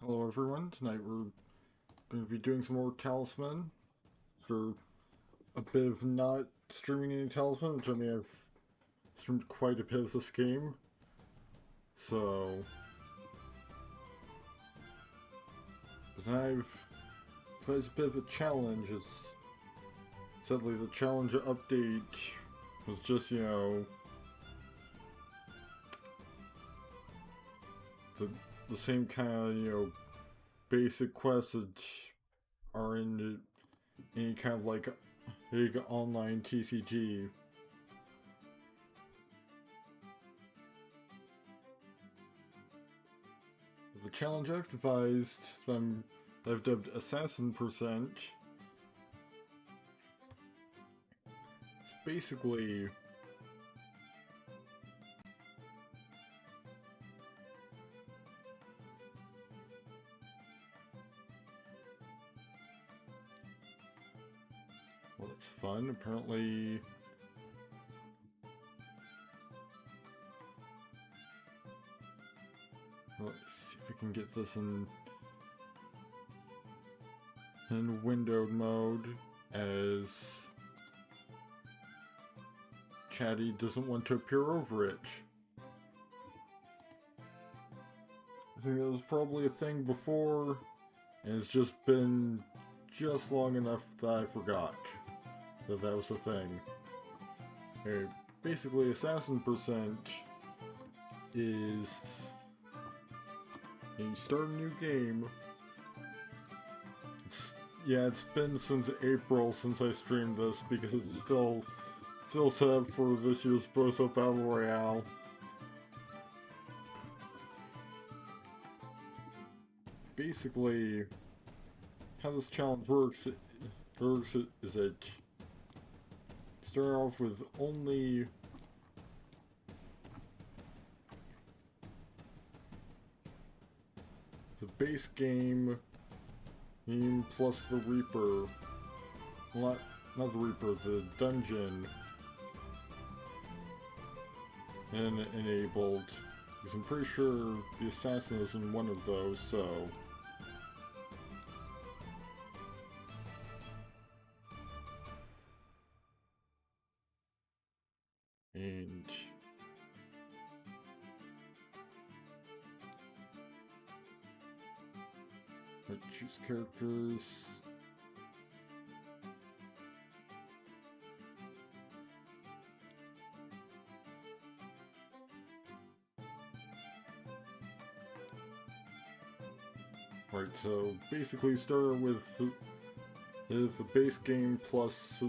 Hello everyone, tonight we're going to be doing some more Talisman after a bit of not streaming any Talisman, which I mean I've streamed quite a bit of this game, so... But I've devised a bit of a challenge, as sadly the challenge update was just, the same kind of, basic quests that are in any kind of like big online TCG. The challenge I've devised, I've dubbed Assassin Percent. It's basically well, it's fun. Apparently, let's see if we can get this in windowed mode, as Chatty doesn't want to appear over it. I think that was probably a thing before, and it's just been just long enough that I forgot that was a thing. Okay, basically, Assassin Percent is you start a new game. It's been since April since I streamed this because it's still set up for this year's Boso Battle Royale. Basically, how this challenge works is that start off with only the base game plus the Reaper. Not the Reaper, the dungeon and enabled. Because I'm pretty sure the assassin is in one of those, so. And let's choose characters. Right, so basically start with the base game plus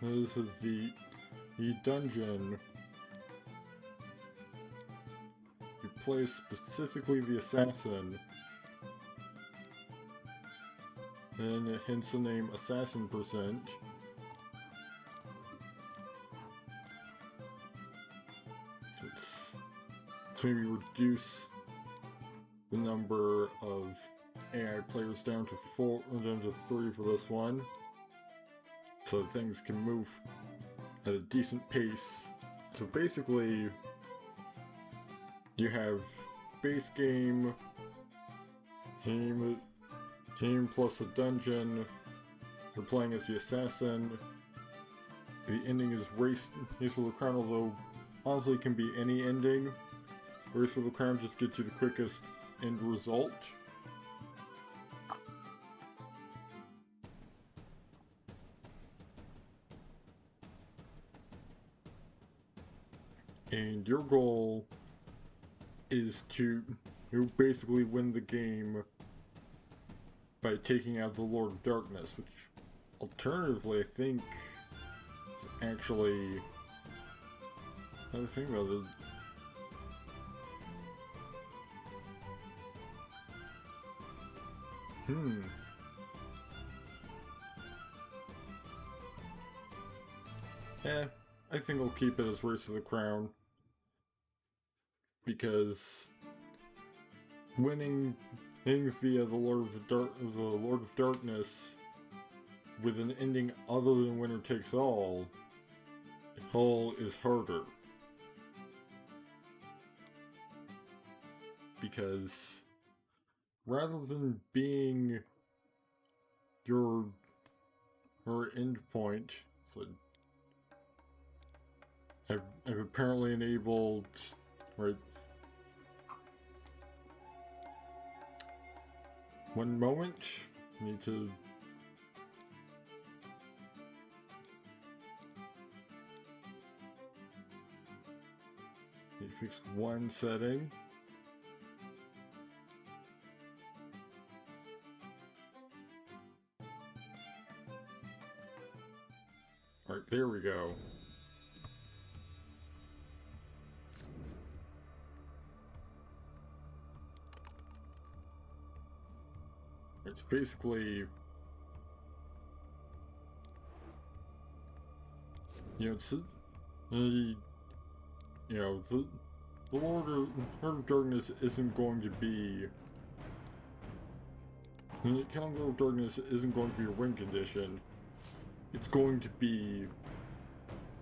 this is the dungeon. You play specifically the assassin, and hence the name Assassin Percent. It's to maybe reduce the number of AI players down to 3 for this one, so things can move at a decent pace. So basically, you have base game plus a dungeon. You're playing as the assassin. The ending is Race for the Crown, although honestly it can be any ending. Race for the Crown just gets you the quickest end result. And your goal is to basically win the game by taking out the Lord of Darkness, which alternatively I think is actually another thing about it. I think I'll keep it as Race of the Crown, because winning via the Lord of Darkness with an ending other than winner takes all is harder. because rather than being your endpoint, so I've apparently enabled, right, one moment, I need to fix one setting. Alright, there we go. It's basically, it's, the Lord of Darkness isn't going to be, Count of Darkness isn't going to be a win condition. It's going to be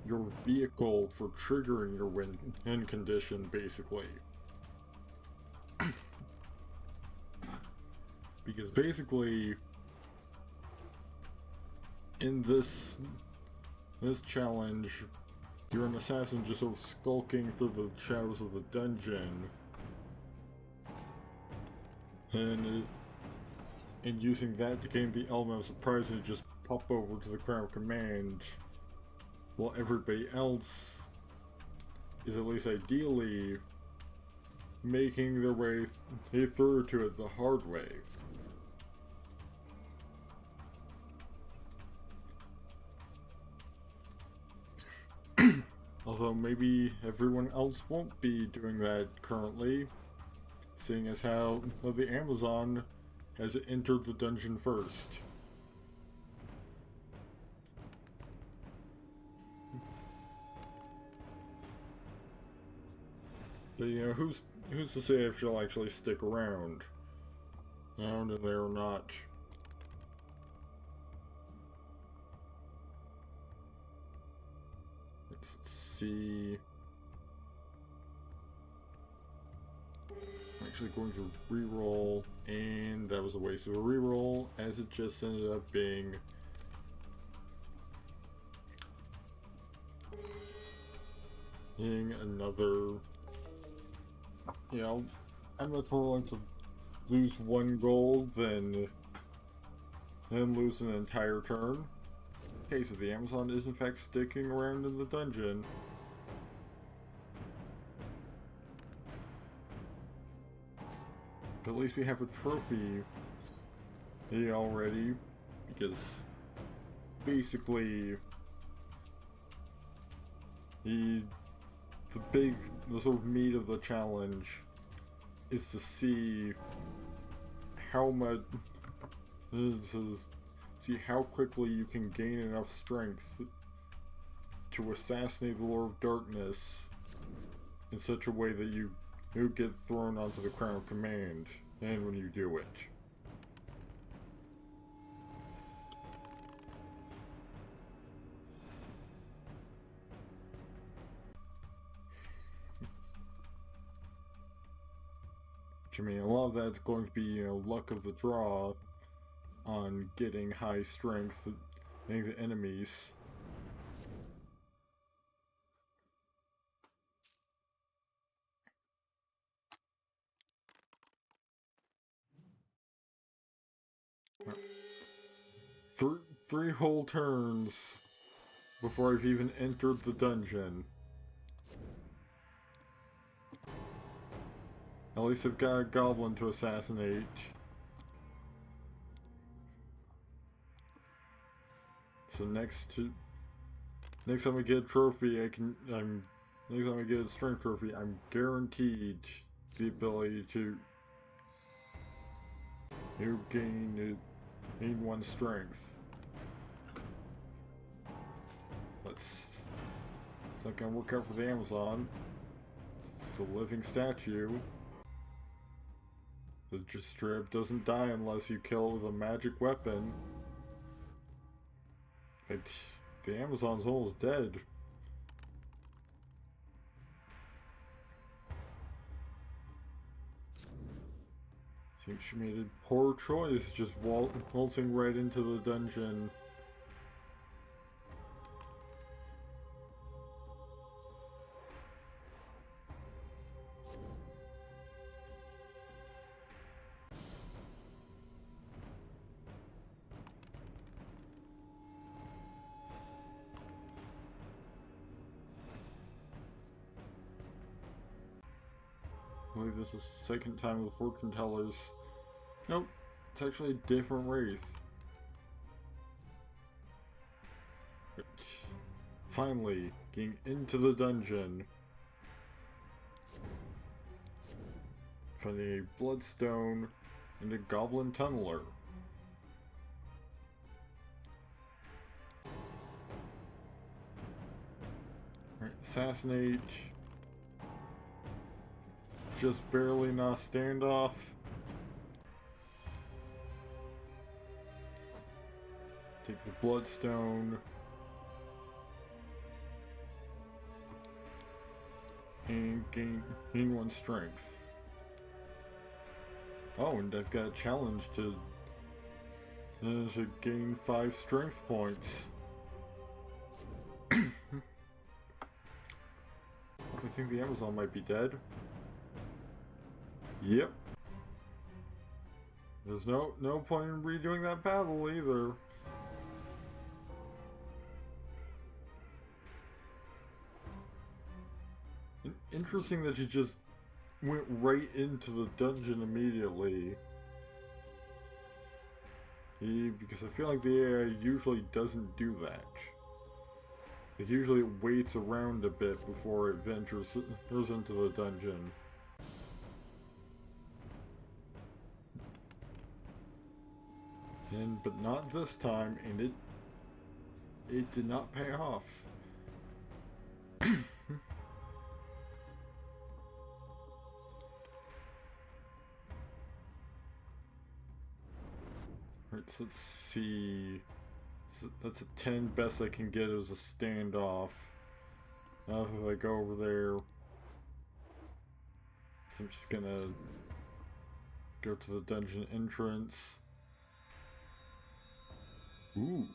your vehicle for triggering your win condition, basically. Because basically, in this challenge, you're an assassin just sort of skulking through the shadows of the dungeon, and using that to gain the element of surprise and just pop over to the Crown Command, while everybody else is at least ideally making their way through to it the hard way. Although maybe everyone else won't be doing that currently, seeing as how the Amazon has entered the dungeon first. But who's to say if she'll actually stick around? Down in there or not. Let's see. I'm actually going to reroll, and that was a waste of a reroll, as it just ended up being another. I'm much more willing to lose one gold than lose an entire turn. Okay, so the Amazon is in fact sticking around in the dungeon. But at least we have a trophy already, because basically the sort of meat of the challenge is to see how much, see how quickly you can gain enough strength to assassinate the Lord of Darkness in such a way that you get thrown onto the Crown Command, and when you do it. I mean, a lot of that's going to be, luck of the draw on getting high strength hitting the enemies. Three whole turns before I've even entered the dungeon. At least I've got a goblin to assassinate. So next time I get a trophy, next time I get a strength trophy, I'm guaranteed the ability to gain one strength. It's not gonna work out for the Amazon. It's a living statue. It just straight up doesn't die unless you kill it with a magic weapon. In fact, the Amazon's almost dead. Seems she made a poor choice, just waltzing right into the dungeon. I believe this is the second time with fortune tellers. Nope, it's actually a different wraith. But finally, getting into the dungeon. Finding a bloodstone and a goblin tunneler. Alright, assassinate. Just barely not standoff. Take the bloodstone. And gain 1 strength. Oh, and I've got a challenge to gain 5 strength points. I think the Amazon might be dead. Yep. There's no point in redoing that battle either. Interesting that you just went right into the dungeon immediately. Because I feel like the AI usually doesn't do that. It usually waits around a bit before it ventures into the dungeon. But not this time, and it did not pay off. Alright, so let's see. So that's a 10. Best I can get is a standoff. Now if I go over there, so I'm just gonna go to the dungeon entrance. Ooh,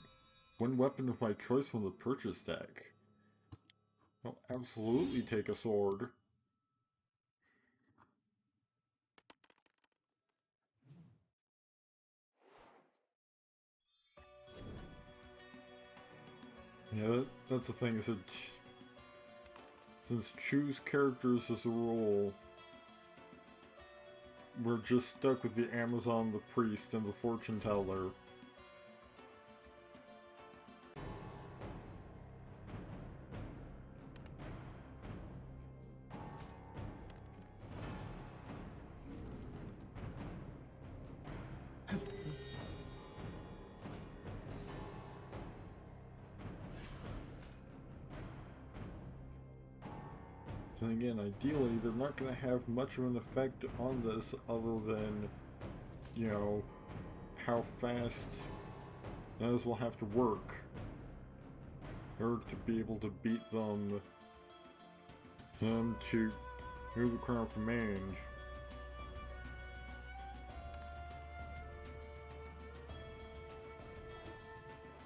1 weapon of my choice from the purchase deck. I'll absolutely take a sword. Yeah, that's the thing, is that since choose characters as a rule, we're just stuck with the Amazon, the priest, and the fortune teller. And again, ideally, they're not going to have much of an effect on this other than, you know, how fast those will have to work in order to be able to beat them to move the Crown of Command.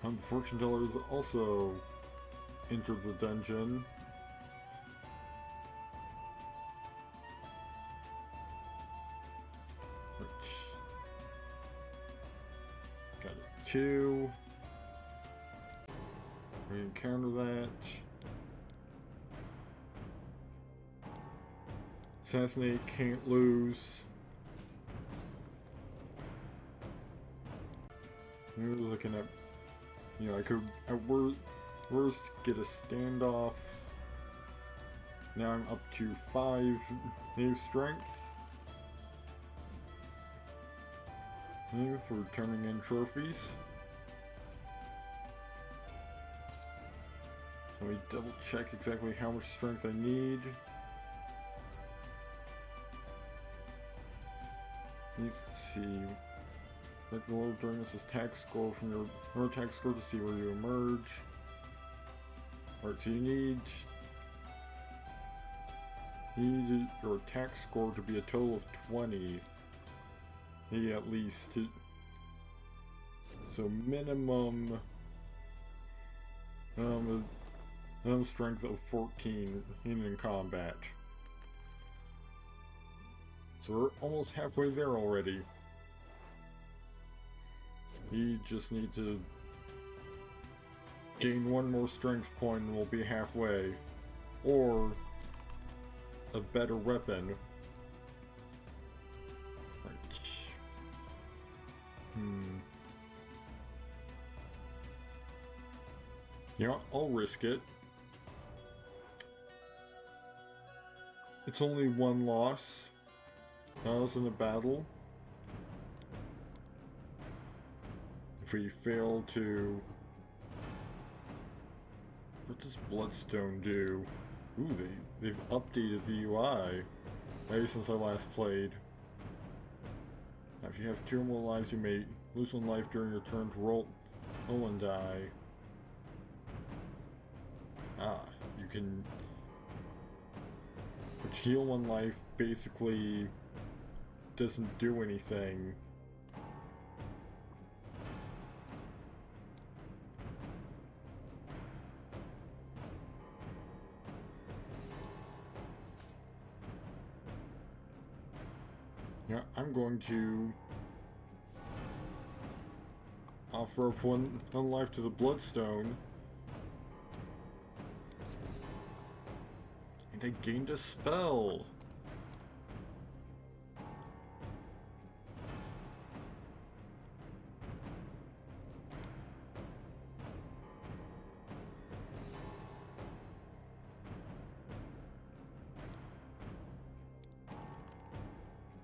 The fortune tellers also entered the dungeon. Got a 2. We encounter that. Assassinate, can't lose. I was looking at, you know, I could at worst get a standoff. Now I'm up to 5 new strength. For turning in trophies. Let me double check exactly how much strength I need. Let's see. Make the Lord during this attack score from your attack score to see where you emerge. Alright, so you need your attack score to be a total of 20. he at least... So minimum... strength of 14 in combat. So we're almost halfway there already. He just needs to gain one more strength point and we'll be halfway. Or a better weapon. Right. Yeah, I'll risk it. It's only one loss. I was in a battle. If we fail to... What does Bloodstone do? Ooh, they've updated the UI. Maybe since I last played. Now, if you have 2 or more lives, you may lose 1 life during your turn to roll and die. Ah, you can... Which heal 1 life basically doesn't do anything. Yeah, I'm going to offer up one life to the Bloodstone. And I gained a spell!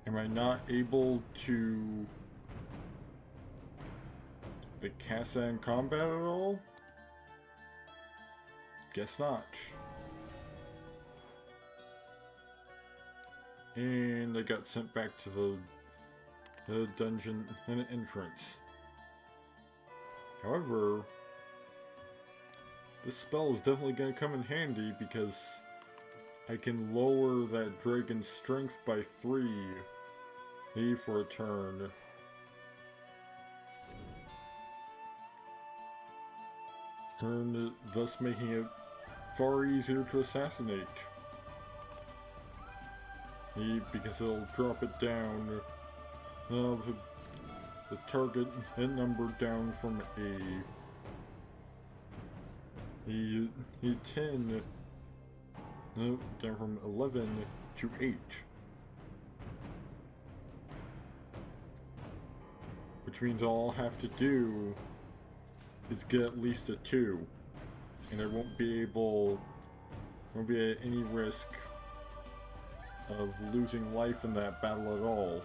Am I not able to cast that in combat at all? Guess not. And I got sent back to the dungeon and entrance. However, this spell is definitely going to come in handy because I can lower that dragon's strength by 3 for a turn. And thus making it far easier to assassinate. Because it'll drop it down, the target hit number down from a 10, no, down from 11 to 8. Which means all I'll have to do is get at least a 2. And I won't be at any risk of losing life in that battle at all.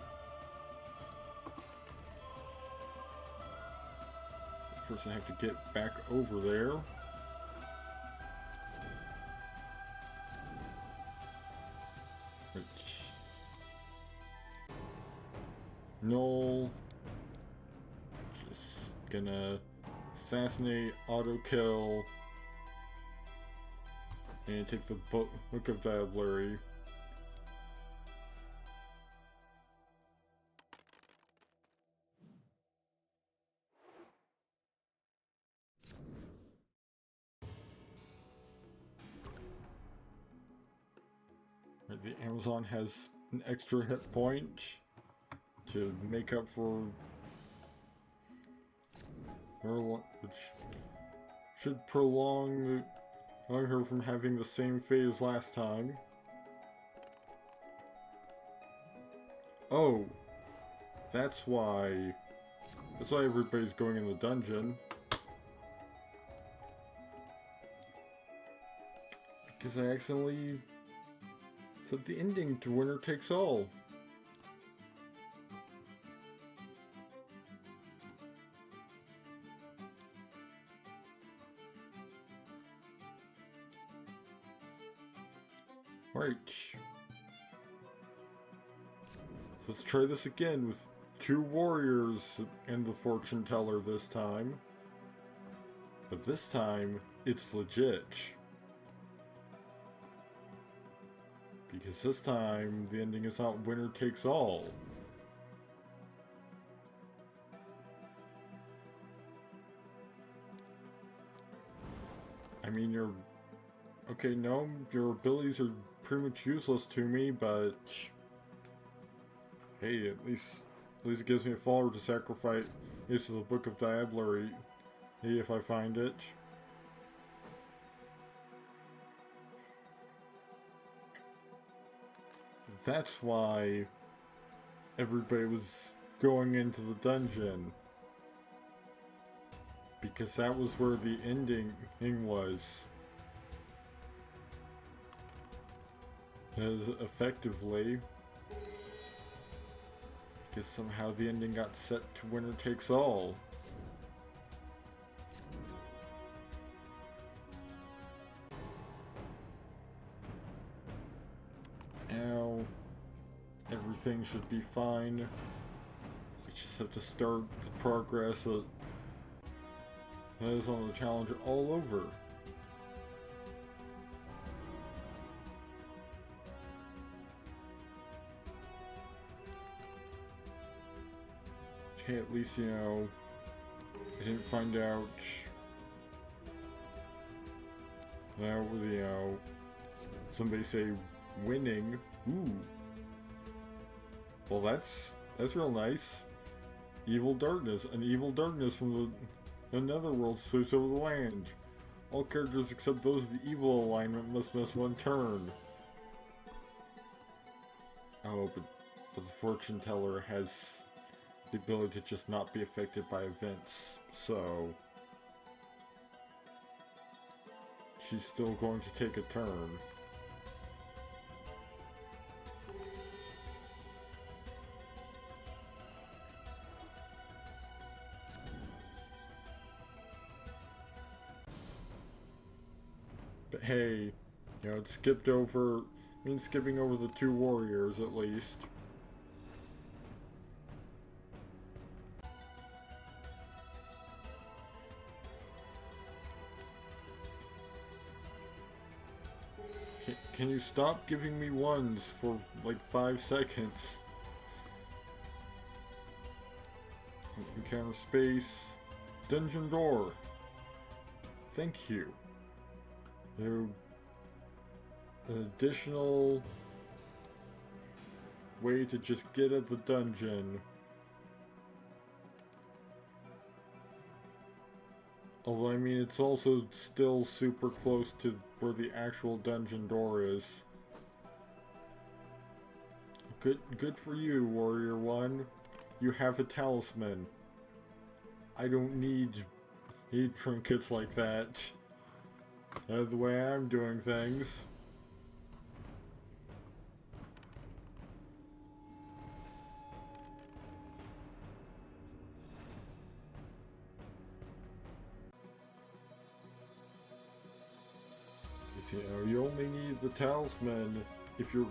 First I have to get back over there. Which... No. Just gonna assassinate, auto kill, and take the Book of Diablerie. The Amazon has an extra hit point to make up for her, which should prolong her from having the same fate as last time. Oh, that's why everybody's going in the dungeon. Because I accidentally set the ending to winner takes all. Right. So let's try this again with 2 warriors and the fortune teller this time. But this time, it's legit. Because this time, the ending is not winner takes all. mean, you're... Okay, no, your abilities are pretty much useless to me, but... Hey, at least it gives me a follower to sacrifice. This is the Book of Diablerie. Hey, if I find it. That's why everybody was going into the dungeon. Because that was where the ending was. As effectively, because somehow the ending got set to winner takes all. Now, everything should be fine. We just have to start the progress that is on the challenger all over. Okay, at least, you know, I didn't find out that, you know, somebody say winning. Ooh. Well, that's real nice. Evil darkness. An evil darkness from the netherworld sweeps over the land. All characters except those of evil alignment must miss one turn. Oh, but the fortune teller has the ability to just not be affected by events, so she's still going to take a turn. But hey, you know, it skipped over, means skipping over the two warriors at least. Can you stop giving me ones for like 5 seconds? Encounter space. Dungeon door. Thank you. An additional way to just get at the dungeon. Although, I mean, it's also still super close to where the actual dungeon door is. Good for you, Warrior 1. You have a talisman. I don't need trinkets like that. That's the way I'm doing things. You know, you only need the talisman if you're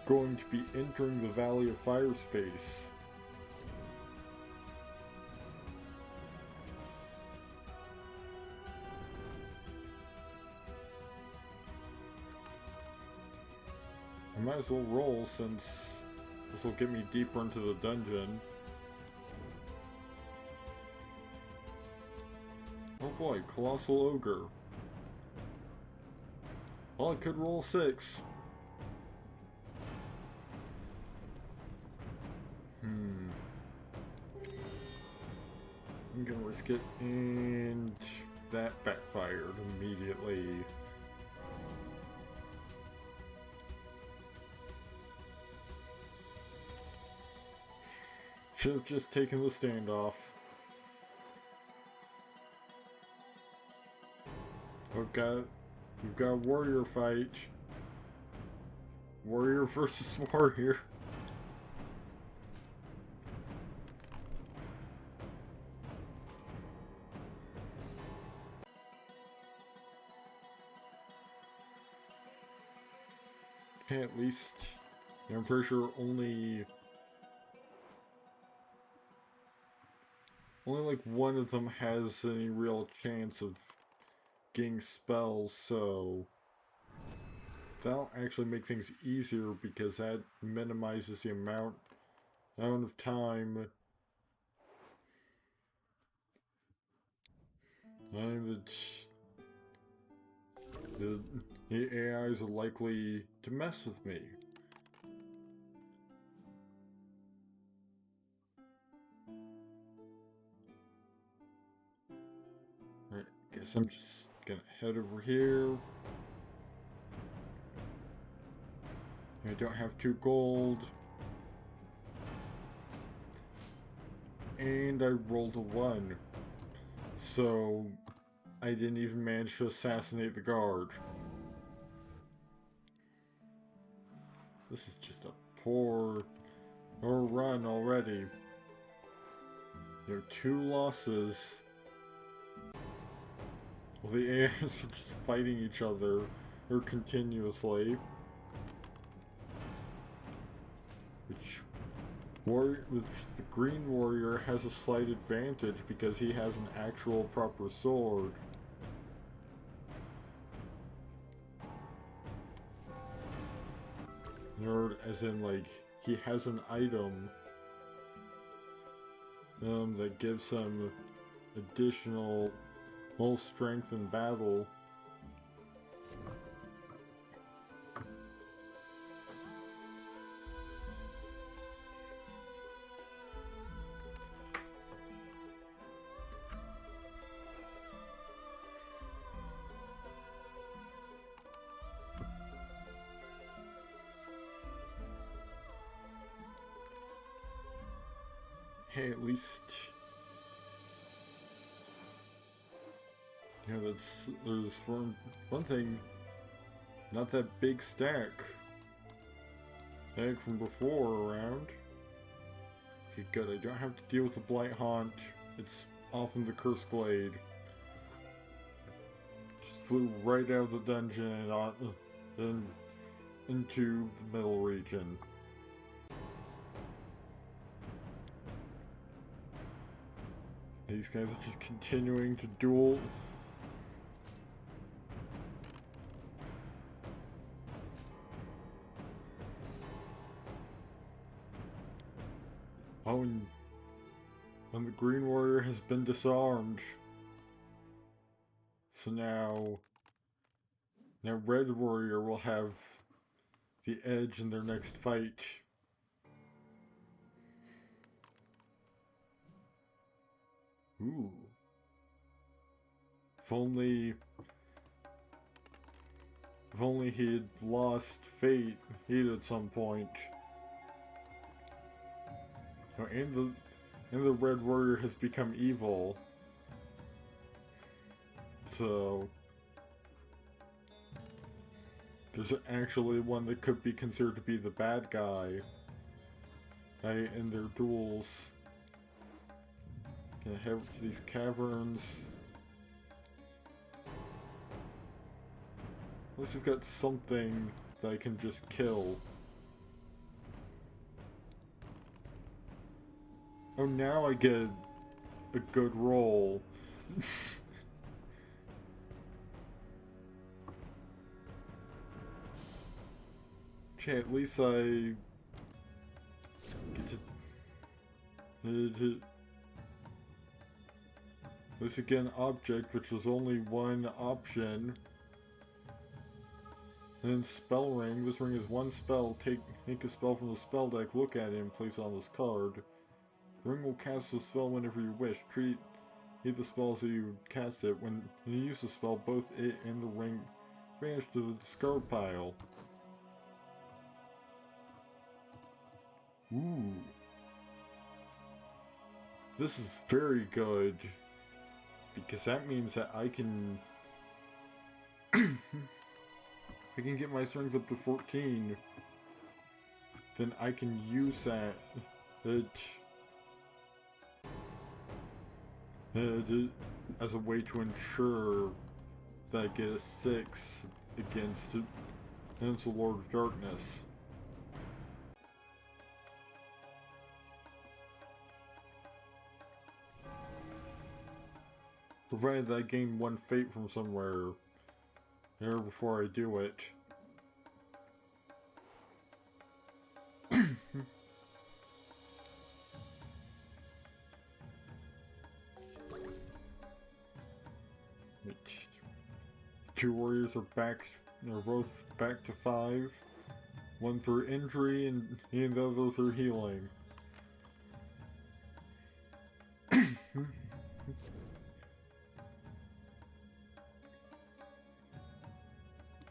going to be entering the Valley of Fire space. I might as well roll since this will get me deeper into the dungeon. Oh boy, Colossal Ogre. Well, I could roll 6. I'm gonna risk it, and that backfired immediately. Should have just taken the standoff. We've got a warrior fight. Warrior versus warrior. Okay, at least, I'm pretty sure only like one of them has any real chance of getting spells, so that'll actually make things easier because that minimizes the amount of time that The, the AIs are likely to mess with me. Alright, guess I'm just gonna head over here. I don't have 2 gold. And I rolled a 1. So I didn't even manage to assassinate the guard. This is just a poor run already. 2 losses. Well, the AIs are just fighting each other continuously. Which the green warrior has a slight advantage because he has an actual proper sword. Nerd, as in, like, he has an item that gives him additional strength in battle. Hey, at least, there's for one thing, not that big stack from before around. Okay, good, I don't have to deal with the Blight Haunt. It's off in the Cursed Glade. Just flew right out of the dungeon and into the middle region. These guys are just continuing to duel. Oh, and the Green Warrior has been disarmed. So now Red Warrior will have the edge in their next fight. Ooh. If only he had lost Fate at some point. Oh, and the Red Warrior has become evil. So there's actually one that could be considered to be the bad guy in their duels. Gonna head to these caverns. Unless we've got something that I can just kill. Oh, now I get a good roll. Okay, at least I get to this again object, which was only one option. And then spell ring. This ring is one spell. Take a spell from the spell deck, look at it, and place it on this card. The ring will cast the spell whenever you wish. Treat the spell as you cast it. When you use the spell, both it and the ring vanish to the discard pile. Ooh. This is very good. Because that means that I can I can get my strength up to 14. Then I can use that as a way to ensure that I get a 6 against the Lord of Darkness. Provided that I gain 1 fate from somewhere there before I do it. 2 warriors are back. They're both back to 5. One through injury and the other through healing.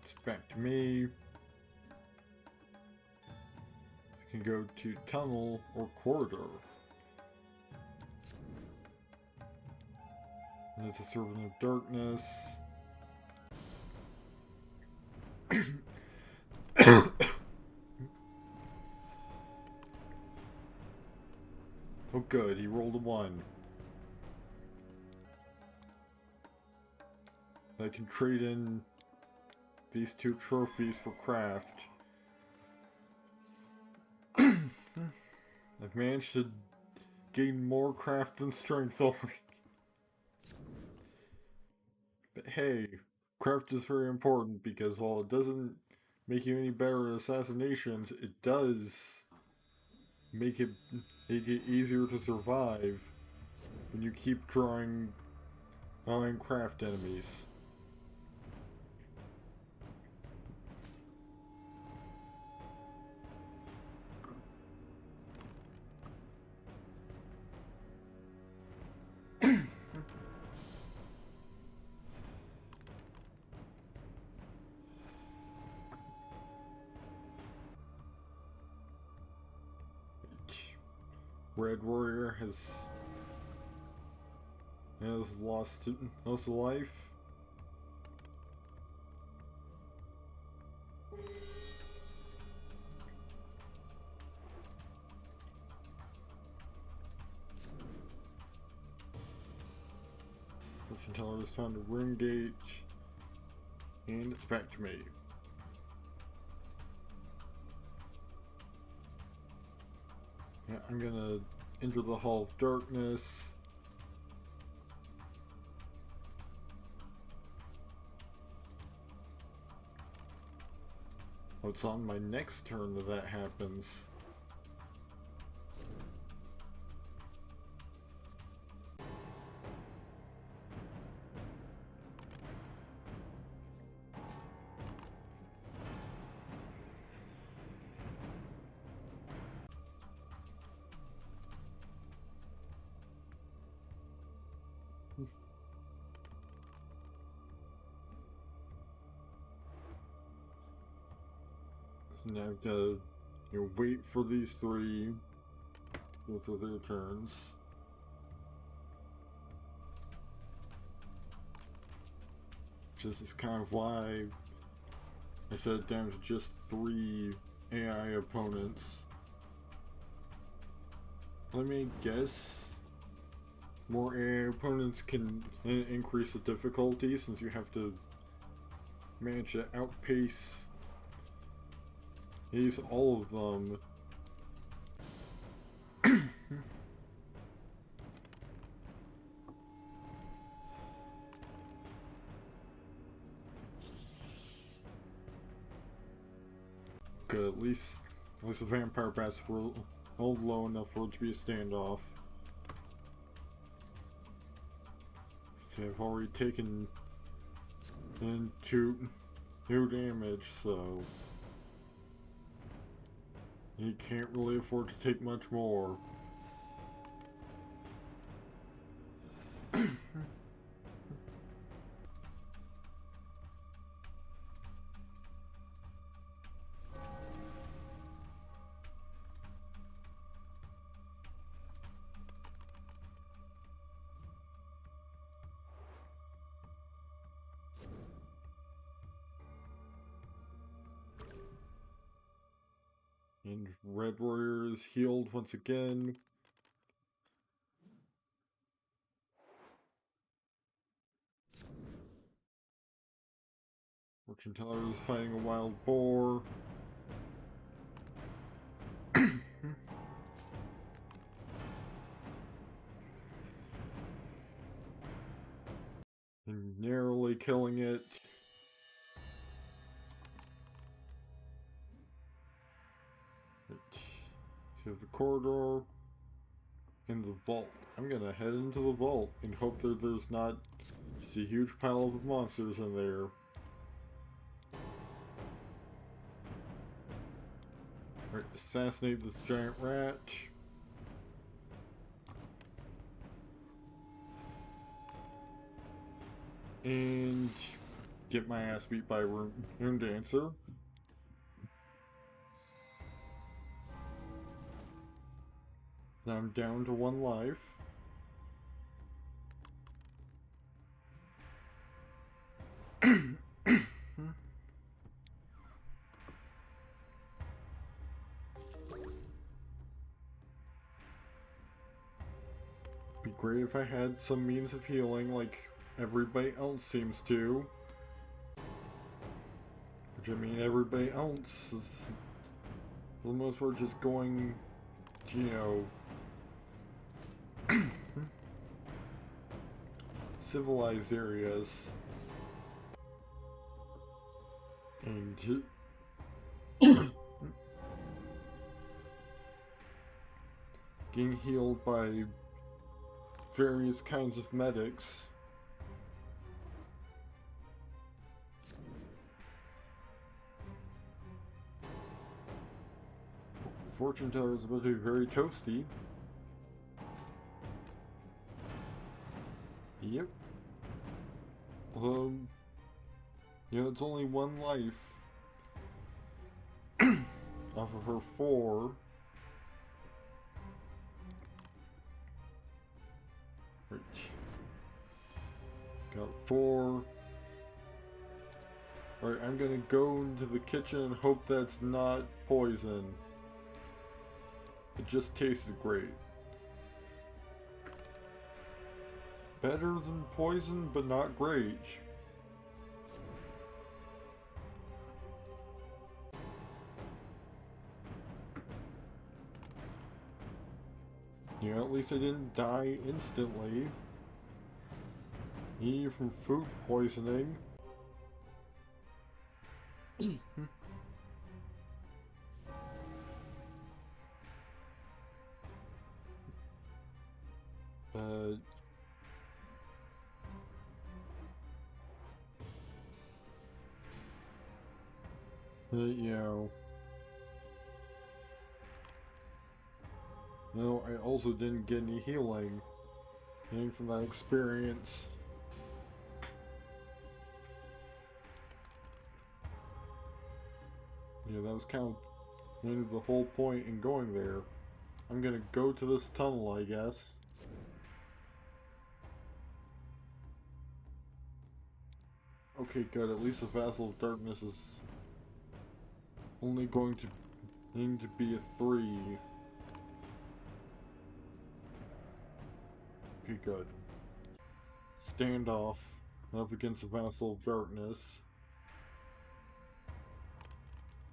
It's back to me. I can go to tunnel or corridor. And it's a servant of darkness. Oh good, he rolled a 1. I can trade in these 2 trophies for craft. I've managed to gain more craft than strength already. But hey, craft is very important because while it doesn't make you any better at assassinations, it does make it easier to survive when you keep drawing craft enemies. Red Warrior has lost a life. Fortune teller has found a room gate, and it's back to me. Yeah, I'm gonna enter the Hall of Darkness. Oh, it's on my next turn that happens. So now I've got to wait for these 3 to go through their turns. This is kind of why I set it down to just 3 AI opponents. Let me guess. More AI opponents can increase the difficulty since you have to manage to outpace all of them. Good, at least the vampire bats were rolled low enough for it to be a standoff. See, I've already taken 2 damage, so he can't really afford to take much more. And Red Warrior is healed once again. Fortune teller is fighting a wild boar. And narrowly killing it. See the corridor in the vault. I'm gonna head into the vault and hope that there's not just a huge pile of monsters in there. Alright, assassinate this giant rat. And get my ass beat by a Rune Dancer. Now I'm down to 1 life. Be great if I had some means of healing like everybody else seems to. Which I mean, everybody else is, for the most part, just going to, you know, civilized areas. And getting healed by various kinds of medics. Fortune teller is about to be very toasty. Yep. You know, it's only 1 life off of her 4. Right. Got 4. Alright, I'm gonna go into the kitchen and hope that's not poison. It just tasted great. Better than poison, but not great. You know, at least I didn't die instantly. Either from food poisoning. You know. No, I also didn't get any healing. Getting from that experience. Yeah, that was kind of the whole point in going there. I'm gonna go to this tunnel, I guess. Okay, good. At least the Vassal of Darkness is only going to need to be a 3. Okay, good. Standoff up against the Vassal of Darkness.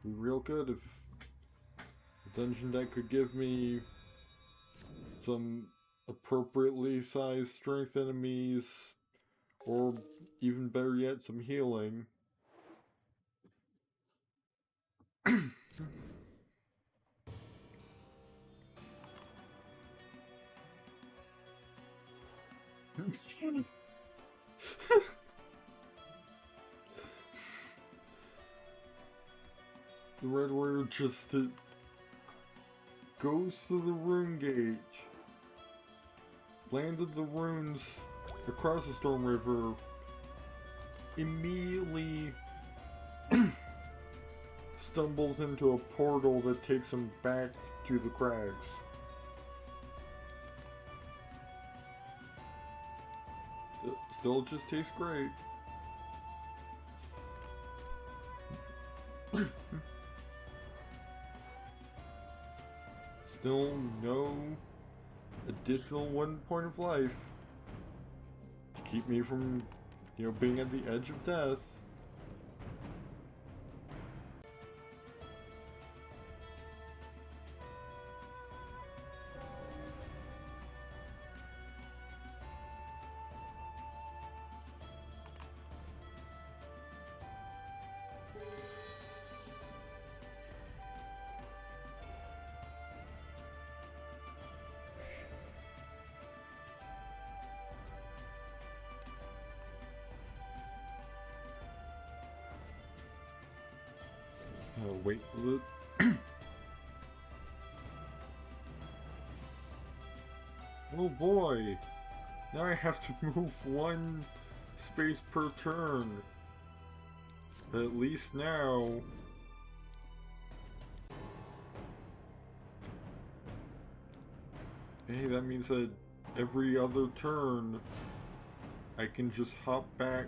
Be real good if the dungeon deck could give me some appropriately sized strength enemies, or even better yet, some healing. The Red Warrior just goes through the rune gate, landed the runes across the Storm River, immediately stumbles into a portal that takes him back to the crags. Still just tastes great. Still no additional 1 point of life to keep me from, you know, being at the edge of death. Wait for Oh boy! Now I have to move one space per turn. But at least now... Hey, that means that every other turn I can just hop back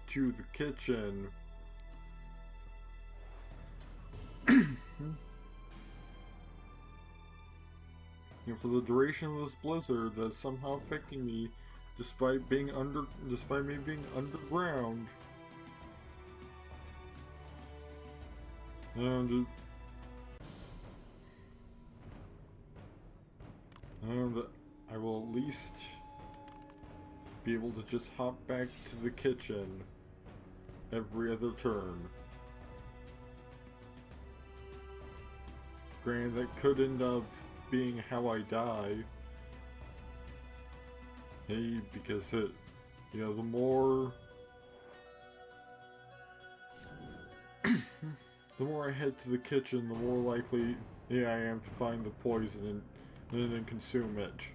to the kitchen. You know, for the duration of this blizzard that's somehow affecting me despite me being underground. And I will at least be able to just hop back to the kitchen every other turn. Granted, that could end up being how I die. Hey, because the more the more I head to the kitchen, the more likely I am to find the poison and then consume it.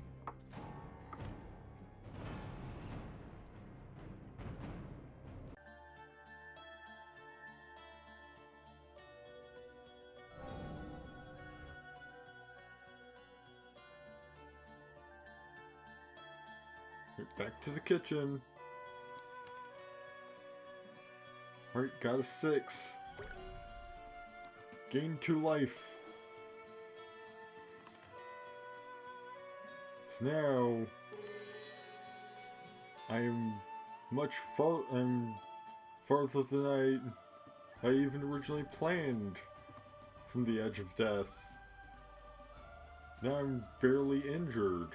Back to the kitchen. Alright, got a 6. Gain 2 life. So now I am farther than I even originally planned from the edge of death. Now I'm barely injured.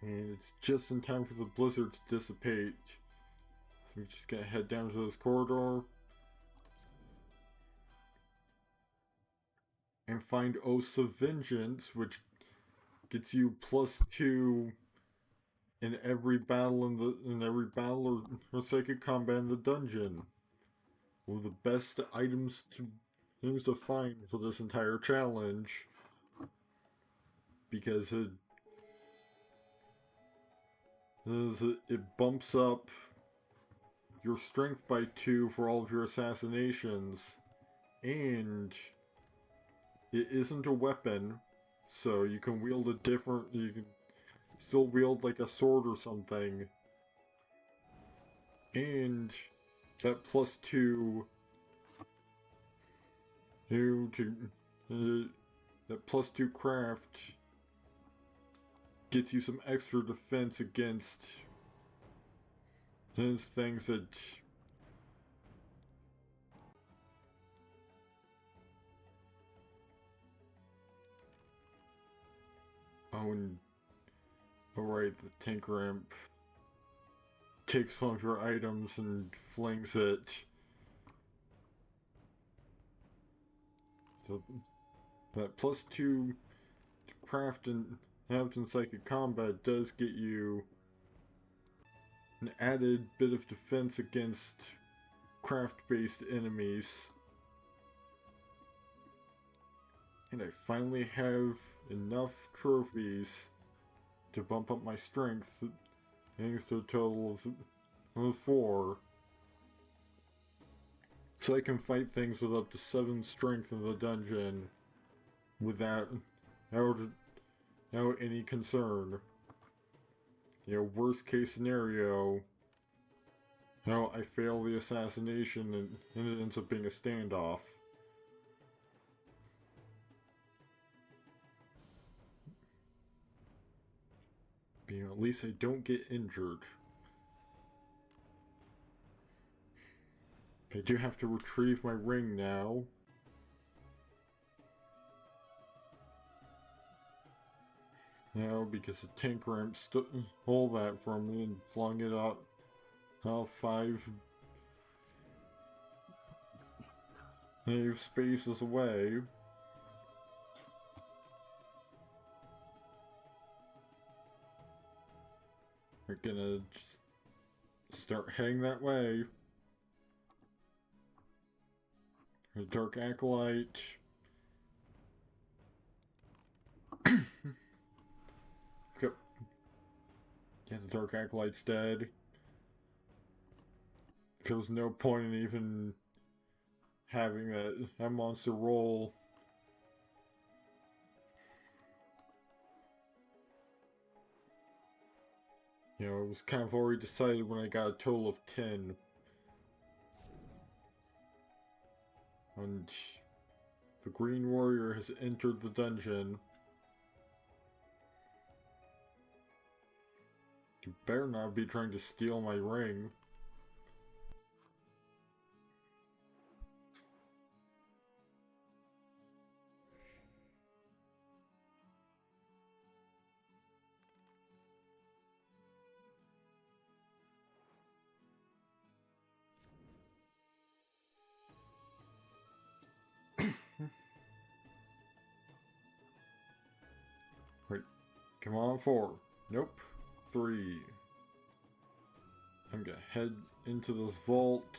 And it's just in time for the blizzard to dissipate. So we're just gonna head down to this corridor. And find Oaths of Vengeance, which gets you +2 in every battle or psychic combat in the dungeon. One of the best items to find for this entire challenge. Because it bumps up your strength by 2 for all of your assassinations, and it isn't a weapon, so you can wield you can still wield like a sword or something, and that +2 that +2 craft gets you some extra defense against things that and alright, the Tinker Imp takes one of your items and flings it. So that +2 craft and in psychic combat does get you an added bit of defense against craft-based enemies. And I finally have enough trophies to bump up my strength, thanks to a total of 4. So I can fight things with up to 7 strength in the dungeon without any concern. You know, worst case scenario, I fail the assassination and it ends up being a standoff. But, at least I don't get injured. I do have to retrieve my ring now. Because the Tinker Imp stole that from me and flung it out 5 Leave spaces away. We're gonna just start heading that way. The Dark Acolyte. Go. Yeah, the Dark Acolyte's dead. There was no point in even having that monster roll. You know, it was kind of already decided when I got a total of 10. And the Green Warrior has entered the dungeon. You better not be trying to steal my ring. Wait, come on, 4. Nope, 3. I'm gonna head into this vault.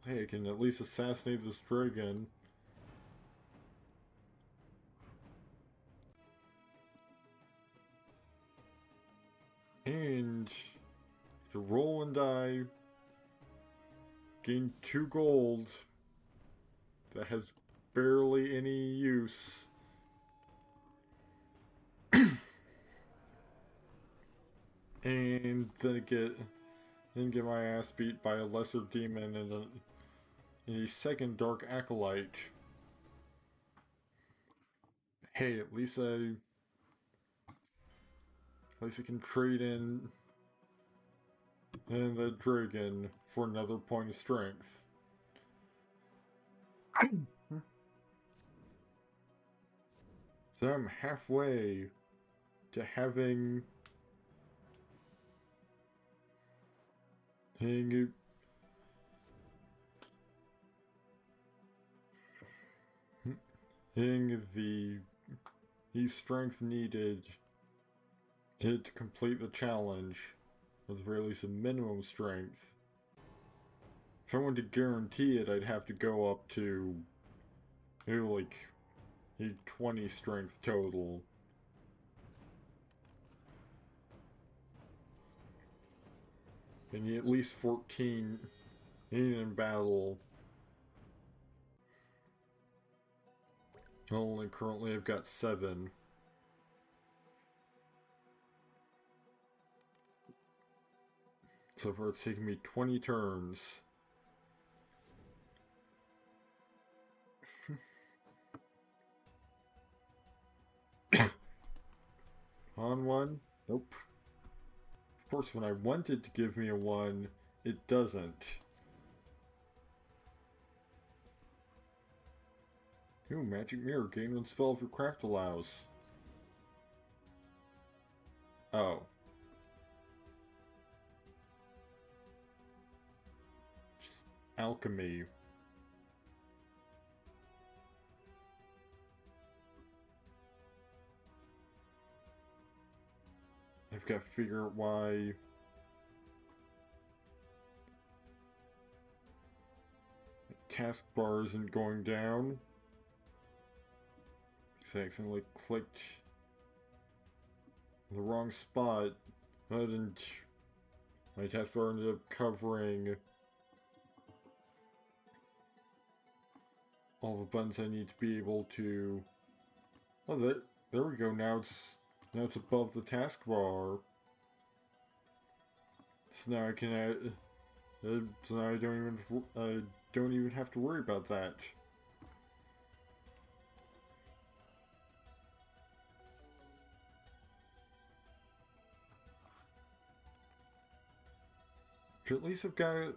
Hey, I can at least assassinate this dragon. And to roll and die, gain 2 gold. That has barely any use. And then get my ass beat by a lesser demon and a second Dark Acolyte. Hey, at least I can trade in the dragon for another point of strength. So I'm halfway to having the strength needed to complete the challenge, or at the very least a minimum strength. If I wanted to guarantee it, I'd have to go up to like a 20 strength total. And at least 14 in battle. Only currently I've got 7. So far it's taken me 20 turns. On 1? Nope. Of course, when I wanted to give me a 1, it doesn't. Ooh, Magic Mirror. Gain 1 spell if your craft allows. Oh. Alchemy. I've got to figure out why the taskbar isn't going down. Because I accidentally clicked the wrong spot, and my taskbar ended up covering all the buttons I need to be able to. Oh, there we go. Now it's above the taskbar. So now I can. So now I don't even have to worry about that. So at least I've got.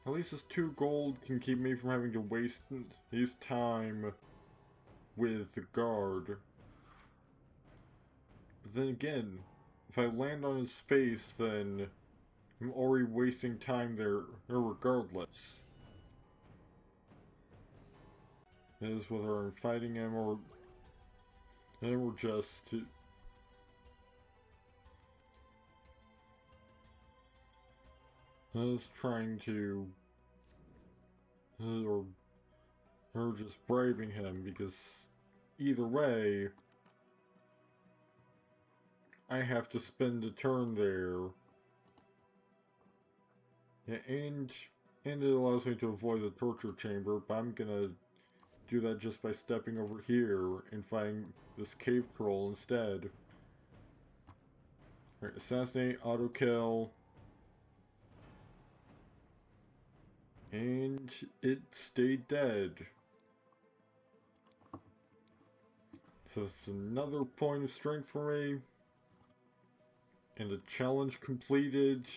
At least this 2 gold can keep me from having to waste his time with the guard. But then again, if I land on his space, then I'm already wasting time there regardless. That is whether I'm fighting him or just trying to or just bribing him, because either way I have to spend a turn there. Yeah, and it allows me to avoid the torture chamber, but I'm gonna do that just by stepping over here and fighting this cave troll instead. Alright, assassinate, auto kill. And it stayed dead. So it's another point of strength for me. And a challenge completed.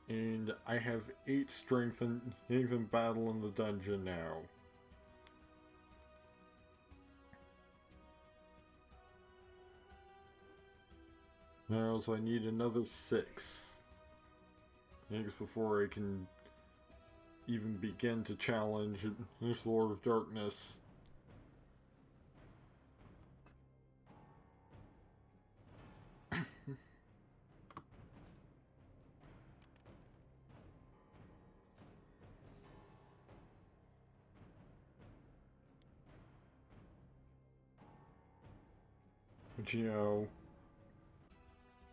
And I have 8 strength and 8th battle in the dungeon now. Now, so I need another 6. Thanks before I can even begin to challenge this Lord of Darkness. But you know,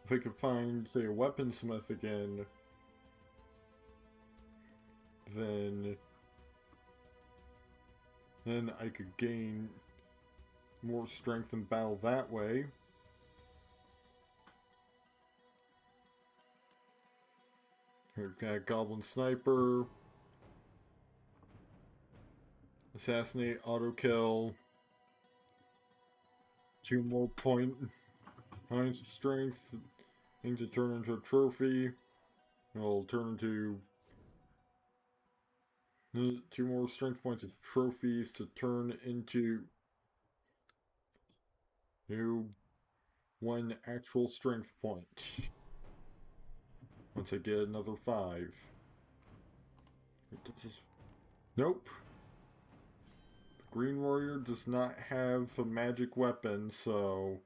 if I could find, say, a weaponsmith again, then I could gain more strength in battle that way. We've got Goblin Sniper, Assassinate, Auto Kill, 2 more points of strength, thing to turn into a trophy. It'll turn into 2 more strength points of trophies to turn into 1 actual strength point. Once I get another 5. Nope. The Green Warrior does not have a magic weapon, so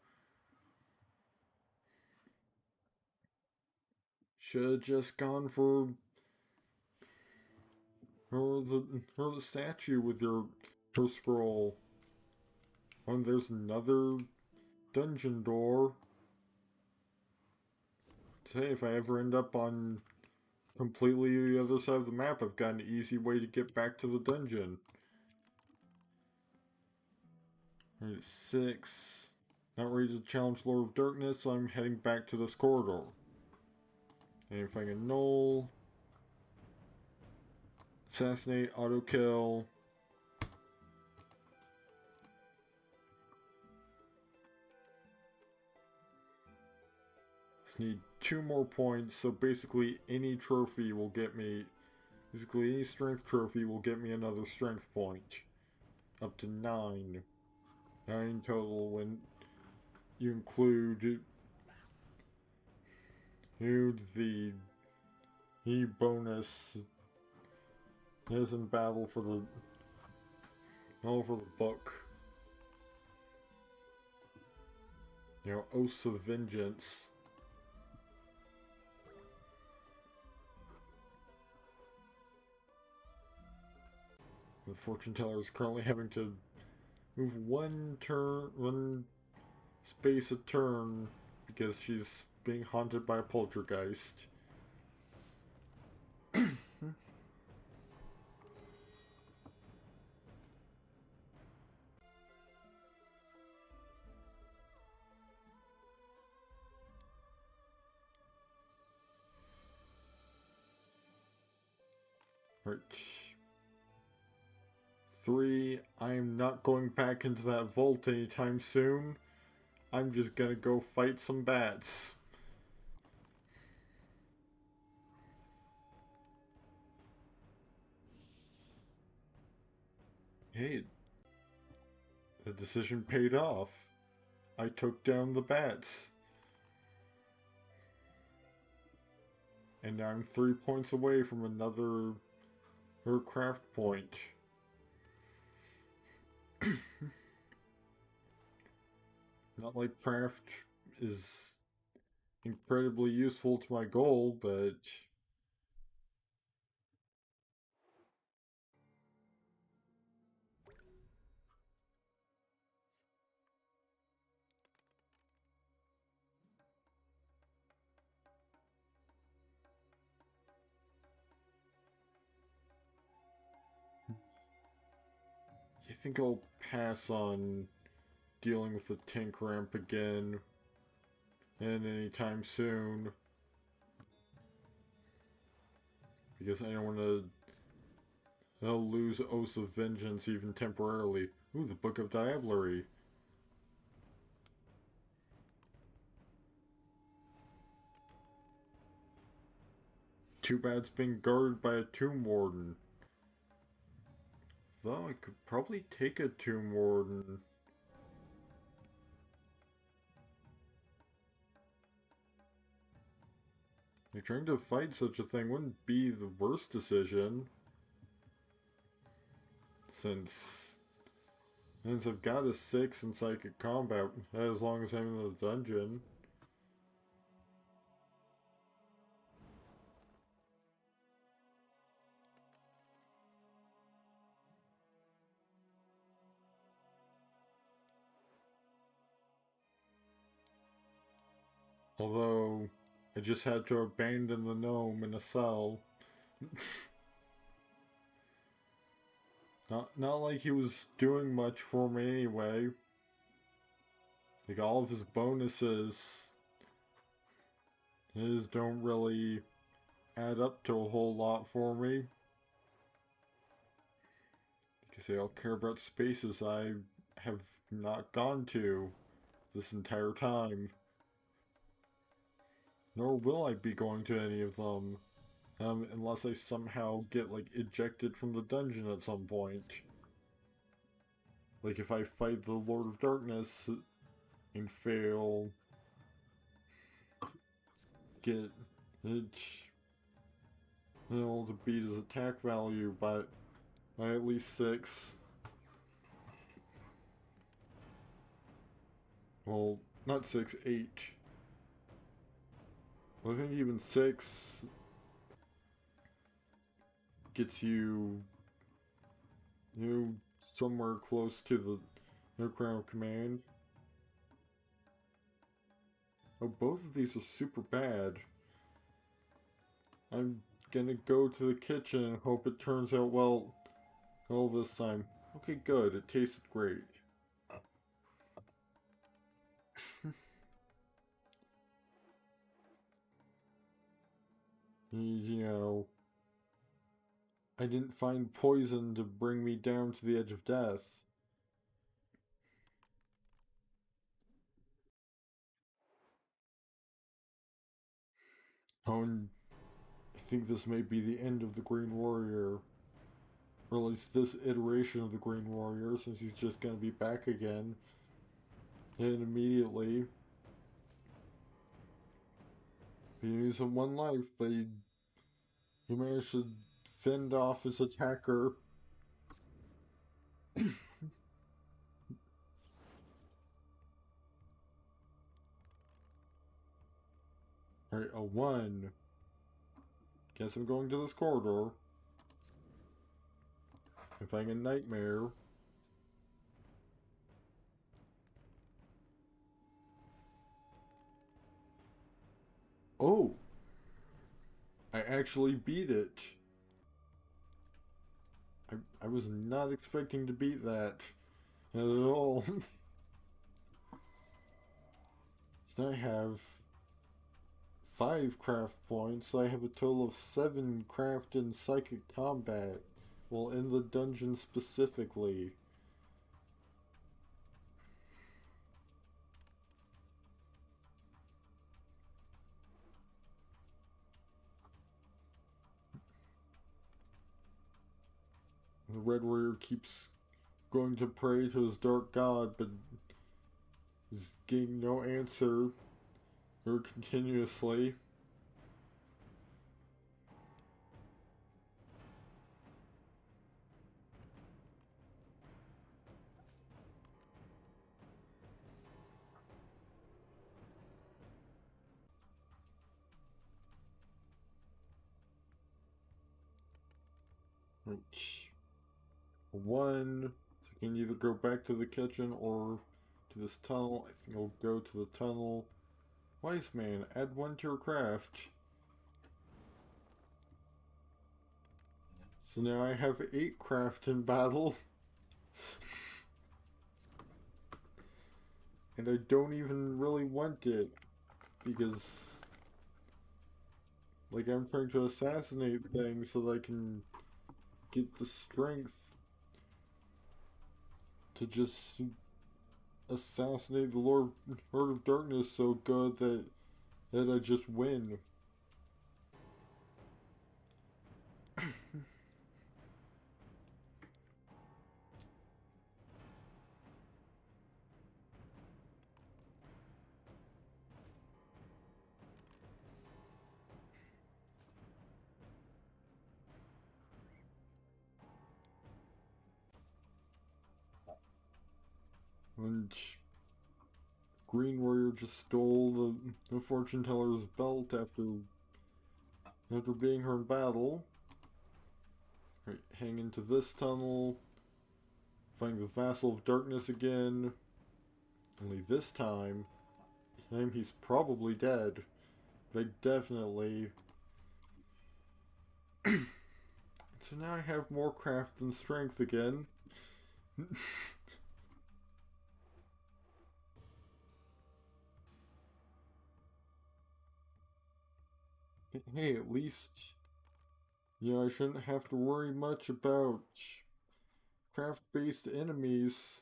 should have just gone for the statue with your scroll. Oh, and there's another dungeon door. Say, if I ever end up on completely the other side of the map, I've got an easy way to get back to the dungeon. Alright, 6. Not ready to challenge Lord of Darkness, so I'm heading back to this corridor. And if I can null, assassinate, auto kill. Just need 2 more points, so basically any trophy will get me, any strength trophy will get me another strength point. Up to 9. 9 total when you include the bonus is in battle for the book. You know, Oaths of Vengeance. The fortune teller is currently having to move 1 space a turn because she's being haunted by a poltergeist. Right. 3, I'm not going back into that vault anytime soon. I'm just gonna go fight some bats. Hey, The decision paid off. I took down the bats. And I'm 3 points away from another craft point. Not like craft is incredibly useful to my goal, but I think I'll pass on dealing with the tank ramp again and anytime soon. Because I don't want to lose Oaths of Vengeance even temporarily. Ooh, the Book of Diablerie. Too bad it's being guarded by a Tomb Warden. Though I could probably take a Tomb Warden. Like, trying to fight such a thing wouldn't be the worst decision. Since I've got a 6 in Psychic Combat, as long as I'm in the dungeon. Although, I just had to abandon the gnome in a cell. Not like he was doing much for me anyway. Like, all of his bonuses don't really add up to a whole lot for me. Because they all care about spaces I have not gone to this entire time. Nor will I be going to any of them. Unless I somehow get, like, ejected from the dungeon at some point. Like, if I fight the Lord of Darkness and fail, get it, to beat his attack value by at least 6. Well, not 6, 8. I think even 6 gets you, somewhere close to the Crown of Command. Oh, both of these are super bad. I'm gonna go to the kitchen and hope it turns out well this time. Okay, good. It tasted great. I didn't find poison to bring me down to the edge of death. Oh, and I think this may be the end of the Green Warrior. Or at least this iteration of the Green Warrior, since he's just gonna be back again. And immediately. He used one life, but he managed to fend off his attacker. Alright, a 1. Guess I'm going to this corridor. I'm playing a nightmare. Oh! I actually beat it. I was not expecting to beat that. Not at all. So I have 5 craft points, so I have a total of 7 craft in Psychic Combat. Well, in the dungeon specifically. The Red Warrior keeps going to pray to his dark god, but is getting no answer or continuously. Right. One, so I can either go back to the kitchen or to this tunnel. I think I'll go to the tunnel. Wise man, add one to your craft. So now I have 8 craft in battle. And I don't even really want it. Because, like, I'm trying to assassinate things so that I can get the strength to just assassinate the Lord of Darkness so good that I just win. And Green Warrior just stole the fortune teller's belt after beating her in battle. Right, hang into this tunnel. Find the Vassal of Darkness again. Only this time, he's probably dead. Like, definitely. So now I have more craft than strength again. Hey, at least, I shouldn't have to worry much about craft-based enemies.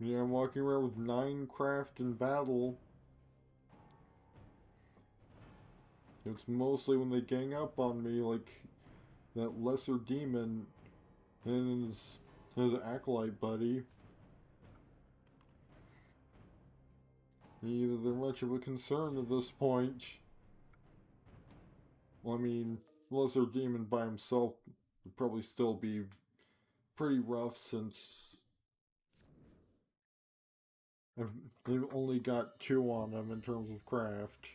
I'm walking around with 9 craft in battle. It's mostly when they gang up on me, like that lesser demon and his acolyte buddy. Neither they're much of a concern at this point. Well, I mean, lesser demon by himself would probably still be pretty rough since they've only got 2 on them in terms of craft.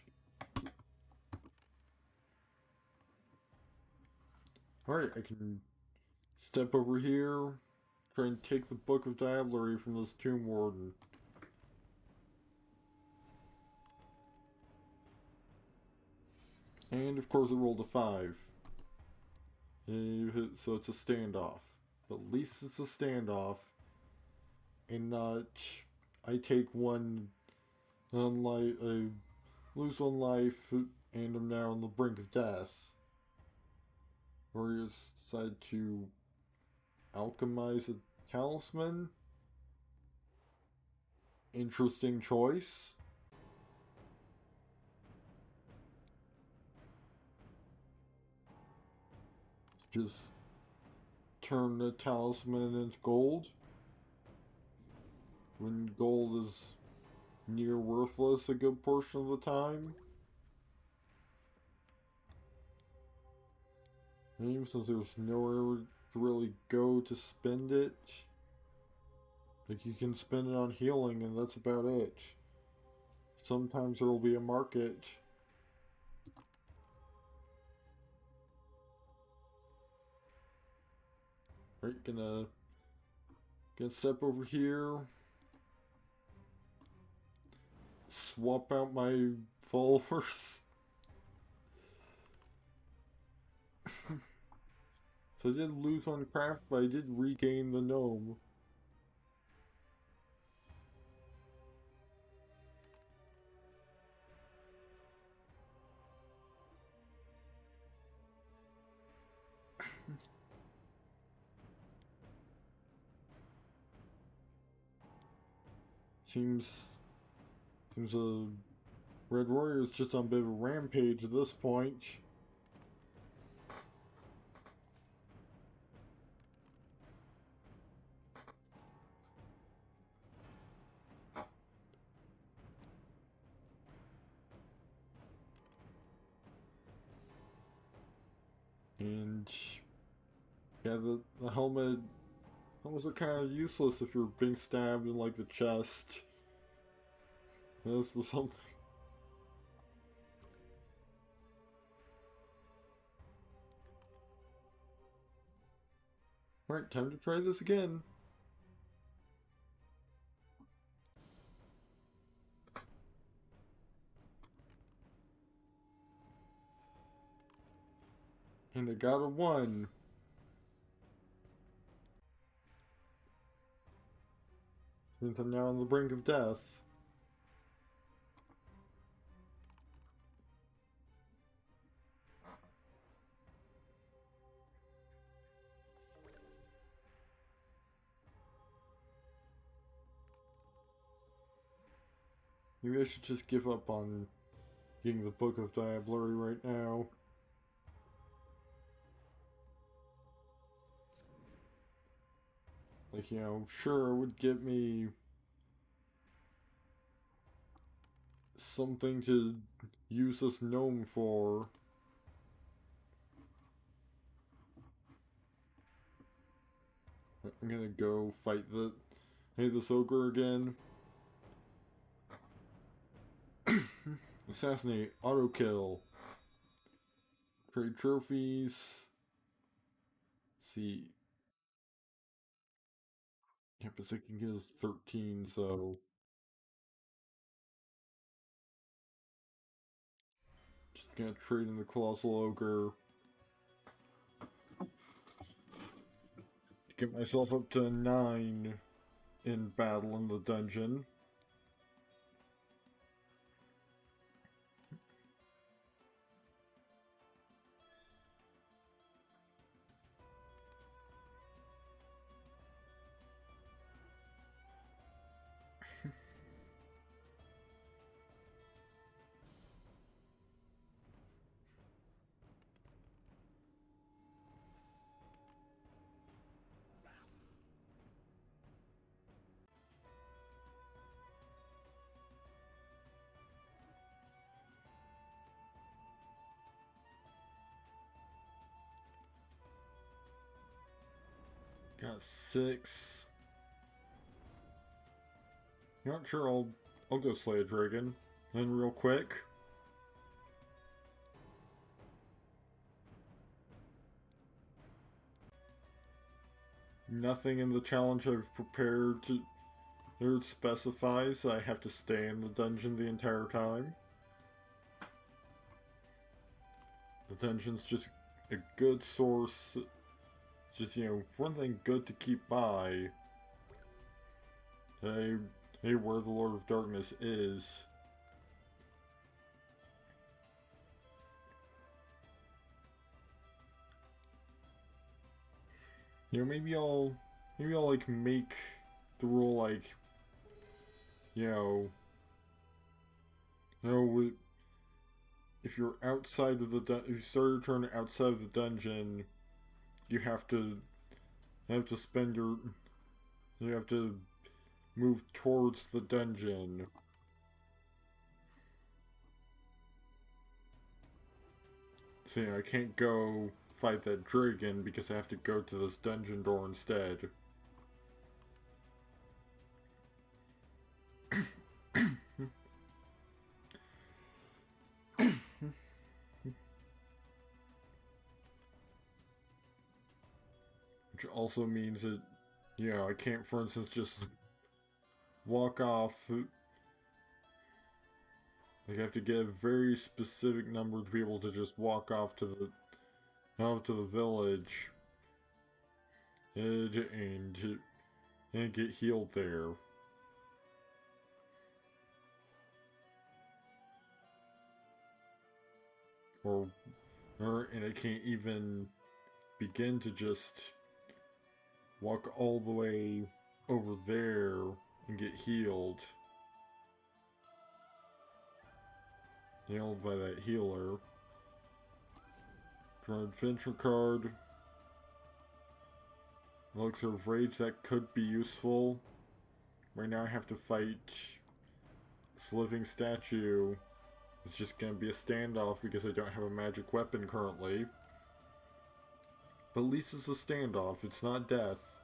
Alright, I can step over here, try and take the Book of Diablerie from this Tomb Warden. And of course it rolled a 5. So it's a standoff. But at least it's a standoff. And not, I take one life, I lose 1 life, and I'm now on the brink of death. Warriors decide to alchemize a talisman. Interesting choice. Just turn the talisman into gold. When gold is near worthless a good portion of the time. And even since there's nowhere to really go to spend it, like you can spend it on healing and that's about it. Sometimes there will be a market. Right, gonna step over here. Swap out my followers. So I did lose on craft, but I did regain the gnome. Seems a Red Warrior is just on a bit of a rampage at this point. And yeah, the helmet helmets are kind of useless if you're being stabbed in like the chest. This was something. Alright, time to try this again. And I got a 1. Since I'm now on the brink of death. Maybe I should just give up on getting the Book of Diablerie right now. Like, you know, sure, it would get me something to use this gnome for. I'm gonna go fight this ogre again. Assassinate, auto kill, trade trophies. See, yeah, but it can get us 13, so just gonna trade in the colossal ogre. Get myself up to 9 in battle in the dungeon. Got 6. Not sure. I'll go slay a dragon, then real quick. Nothing in the challenge I've prepared to it specifies I have to stay in the dungeon the entire time. The dungeon's just a good source. Just, you know, for one thing, good to keep by. Hey, where the Lord of Darkness is. You know, maybe I'll like make the rule like, you know, if you're outside of if you start your turn outside of the dungeon, you have to spend your, you have to move towards the dungeon. So, you know, I can't go fight that dragon because I have to go to this dungeon door instead. Which also means that, you know, I can't, for instance, just walk off. Like, I have to get a very specific number to be able to just walk off to the village and get healed there. And I can't even begin to just walk all the way over there and get healed. Healed by that healer. Draw an adventure card. Elixir of Rage, that could be useful. Right now I have to fight this living statue. It's just gonna be a standoff because I don't have a magic weapon currently. But at least it's a standoff, it's not death.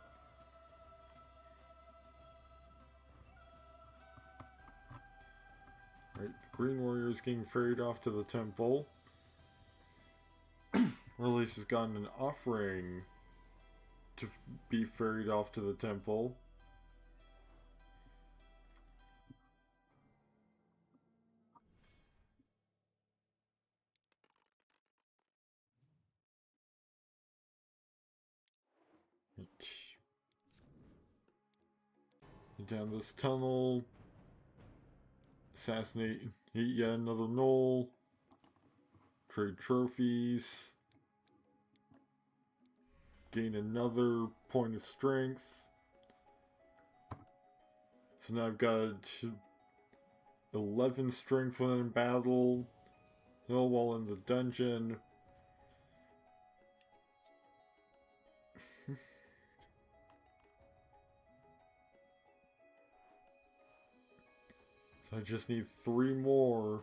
Right, the Green Warrior is getting ferried off to the temple. Or at least has gotten an offering to be ferried off to the temple. Down this tunnel. Assassinate yet another gnoll. Trade trophies. Gain another point of strength. So now I've got 11 strength when in battle. All while in the dungeon. So I just need 3 more,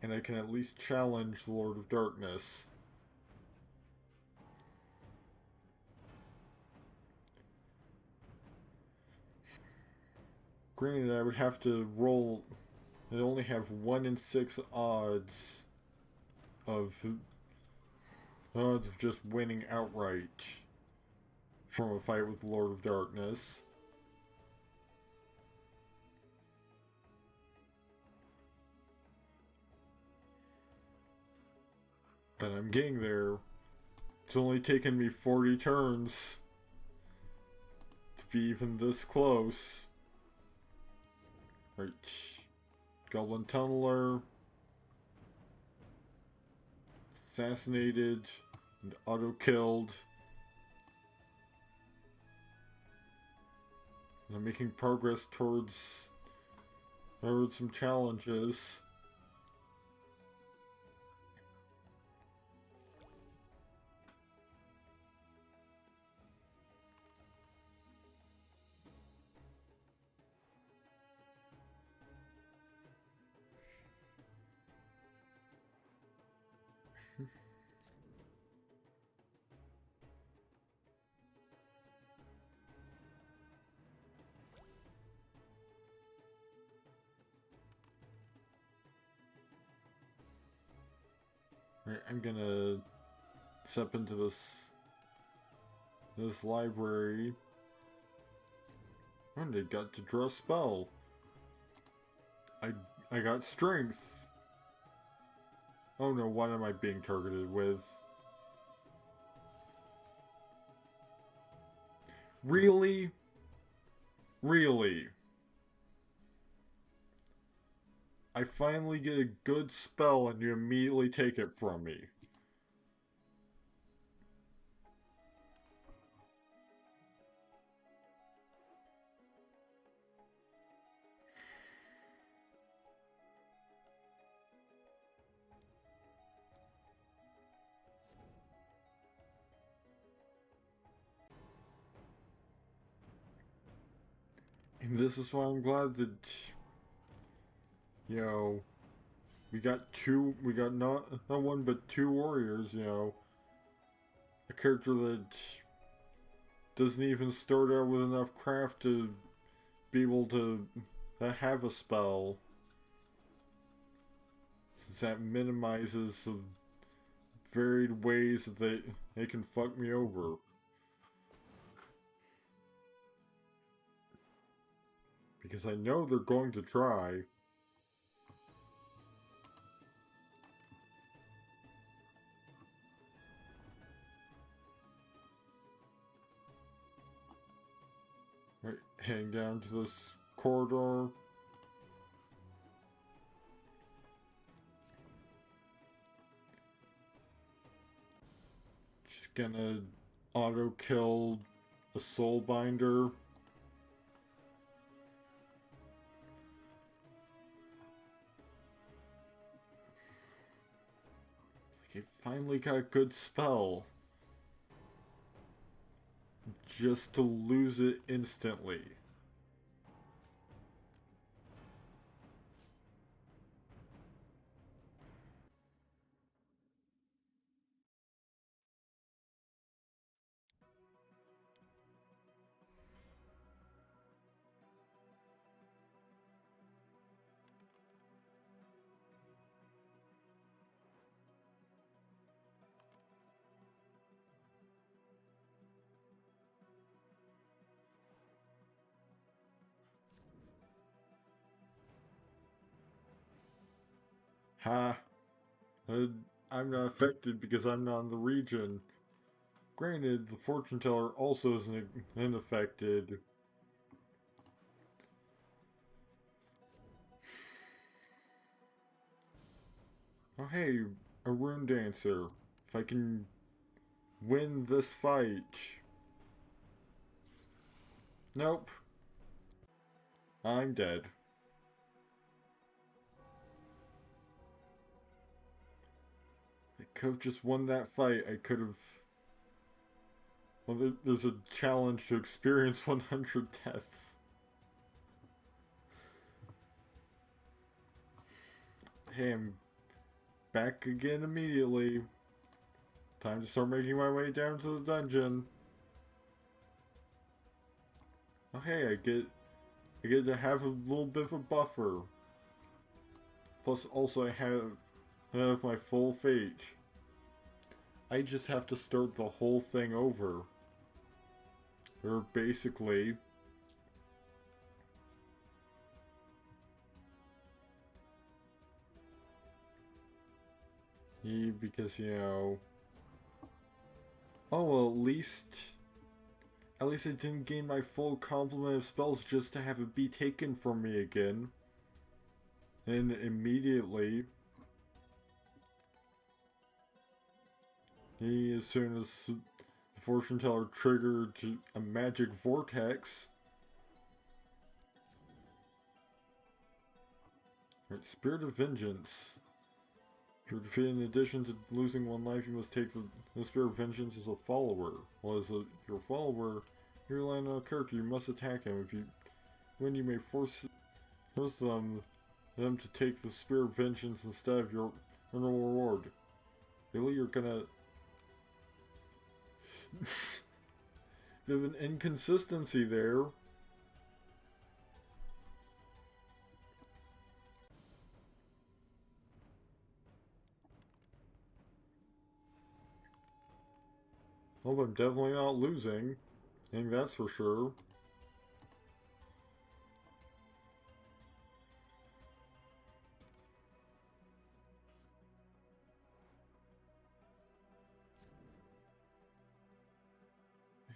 and I can at least challenge the Lord of Darkness. Granted, I would have to roll. I only have 1 in 6 odds of just winning outright from a fight with the Lord of Darkness. But I'm getting there. It's only taken me 40 turns to be even this close. Right. Goblin Tunneler. Assassinated. And auto-killed. And I'm making progress towards some challenges. Right, I'm gonna step into this library. And I got to draw a spell. I got strength. Oh no, what am I being targeted with? Really? Really? I finally get a good spell and you immediately take it from me. And this is why I'm glad that, you know, we got not one but 2 warriors, you know. A character that doesn't even start out with enough craft to be able to have a spell. Since that minimizes the varied ways that they can fuck me over. Because I know they're going to try. Right, heading down to this corridor. Just gonna auto kill a soul binder. I finally got a good spell. Just to lose it instantly. Ha! I'm not affected because I'm not in the region. Granted, the fortune teller also isn't unaffected. Oh hey, a rune dancer. If I can win this fight. Nope. I'm dead. I could have just won that fight. I could have... Well, there's a challenge to experience 100 deaths. Hey, I'm back again immediately. Time to start making my way down to the dungeon. Oh hey, I get to have a little bit of a buffer. Plus also I have my full fate. I just have to start the whole thing over. Or basically... because, you know... Oh, well, at least I didn't gain my full complement of spells just to have it be taken from me again. And immediately... as soon as the fortune teller triggered a magic vortex... Right, Spirit of Vengeance. To defeat, in addition to losing one life, you must take the Spirit of Vengeance as a follower. Well, as your follower, you rely on a character, you must attack him. If you win, you may force them to take the Spirit of Vengeance instead of your normal reward. Really, you're gonna... Bit of an inconsistency there. Well, I'm definitely not losing. I think that's for sure.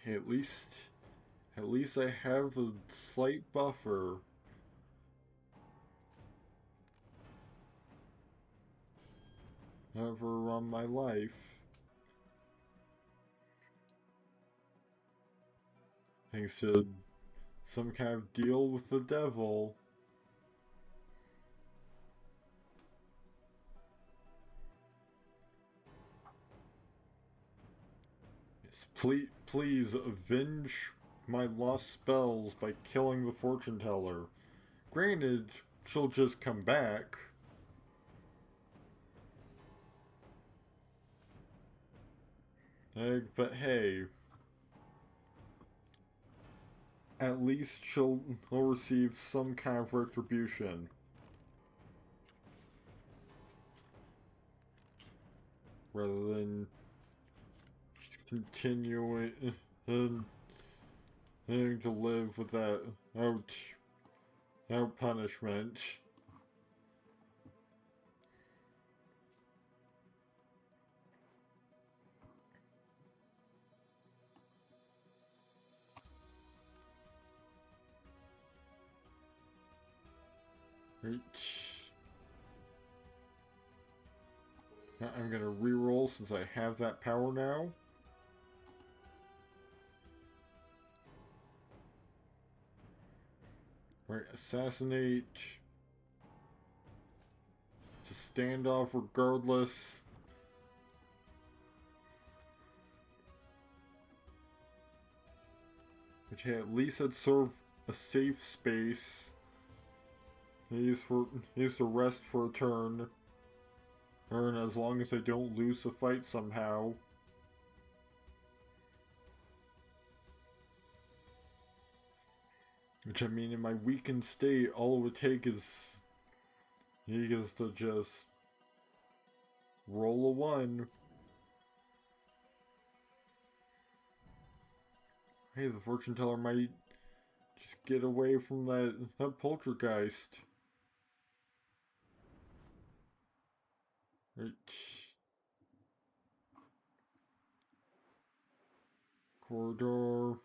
Hey, at least I have a slight buffer. However, on my life, thanks to some kind of deal with the devil. Yes, please avenge my lost spells by killing the fortune teller. Granted, she'll just come back. But hey, at least she'll receive some kind of retribution. Rather than continuing to live with that out punishment. I'm gonna reroll since I have that power now. Right, assassinate. It's a standoff regardless. Which hey, at least I'd serve a safe space. He's to rest for a turn. Earn as long as I don't lose the fight somehow. Which I mean, in my weakened state, all it would take is he gets to just roll a 1. Hey, the fortune teller might just get away from that poltergeist. Right. Corridor.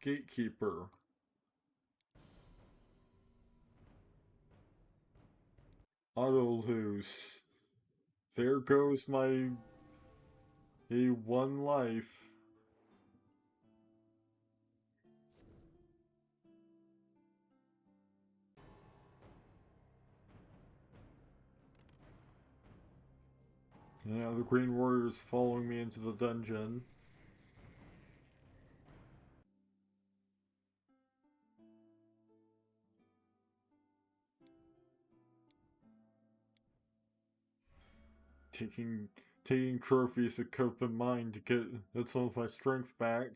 Gatekeeper. Auto loose. There goes my one life. Now the Green Warrior is following me into the dungeon. Taking trophies to cope in mind to get some of my strength back.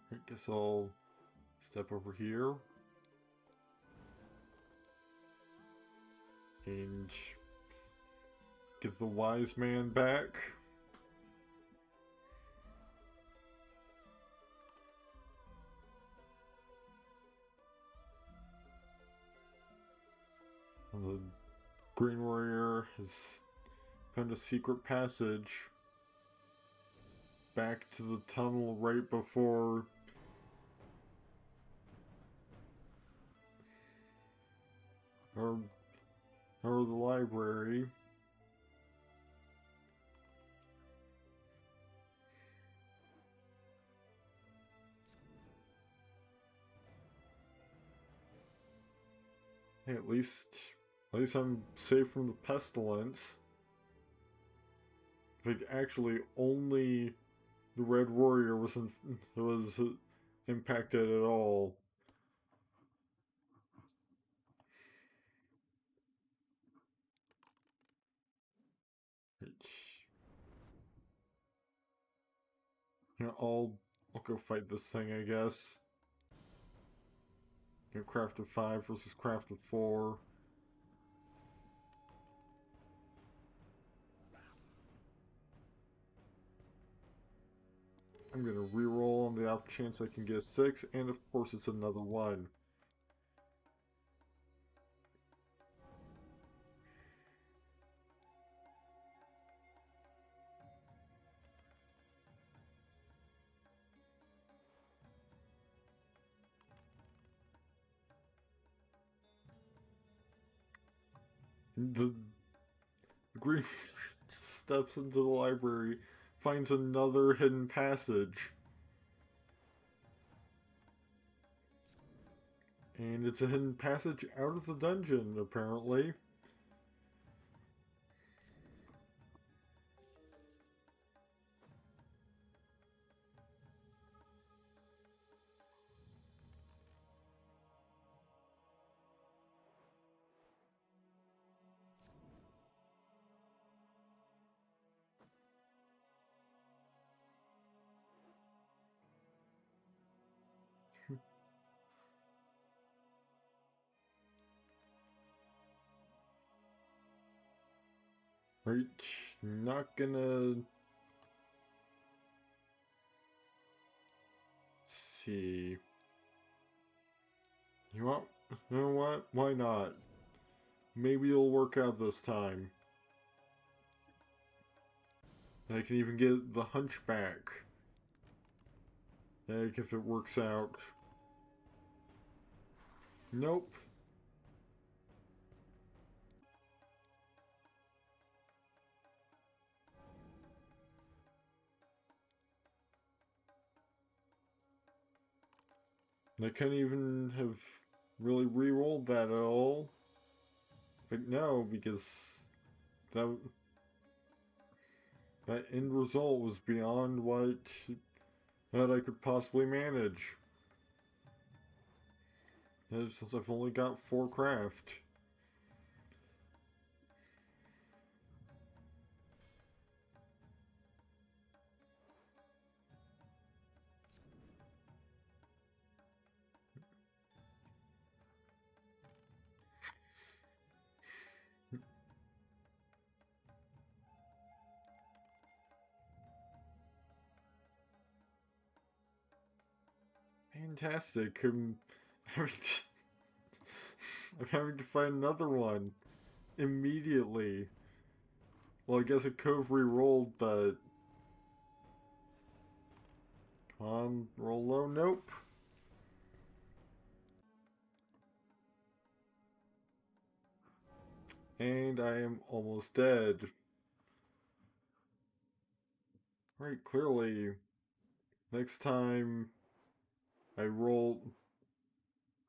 I guess I'll step over here and get the wise man back. And the Green Warrior has found a secret passage back to the tunnel right before or the library. Hey, at least I'm safe from the pestilence. Like, actually, only the Red Warrior was impacted at all. You know, I'll go fight this thing, I guess. You know, craft of 5 versus craft of 4. I'm gonna reroll on the off chance I can get a 6, and of course it's another 1. The green steps into the library, finds another hidden passage. And it's a hidden passage out of the dungeon, apparently. Right, not gonna see. You know what? Why not? Maybe it'll work out this time. I can even get the Hunchback. Heck, if it works out. Nope. I couldn't even have really re-rolled that at all. But no, because that end result was beyond what I could possibly manage. Since I've only got 4 craft. Fantastic. Having to, I'm having to find another one immediately. Well, I guess it could have re-rolled, but... Come on, roll low. Nope. And I am almost dead. Right, clearly. Next time I roll,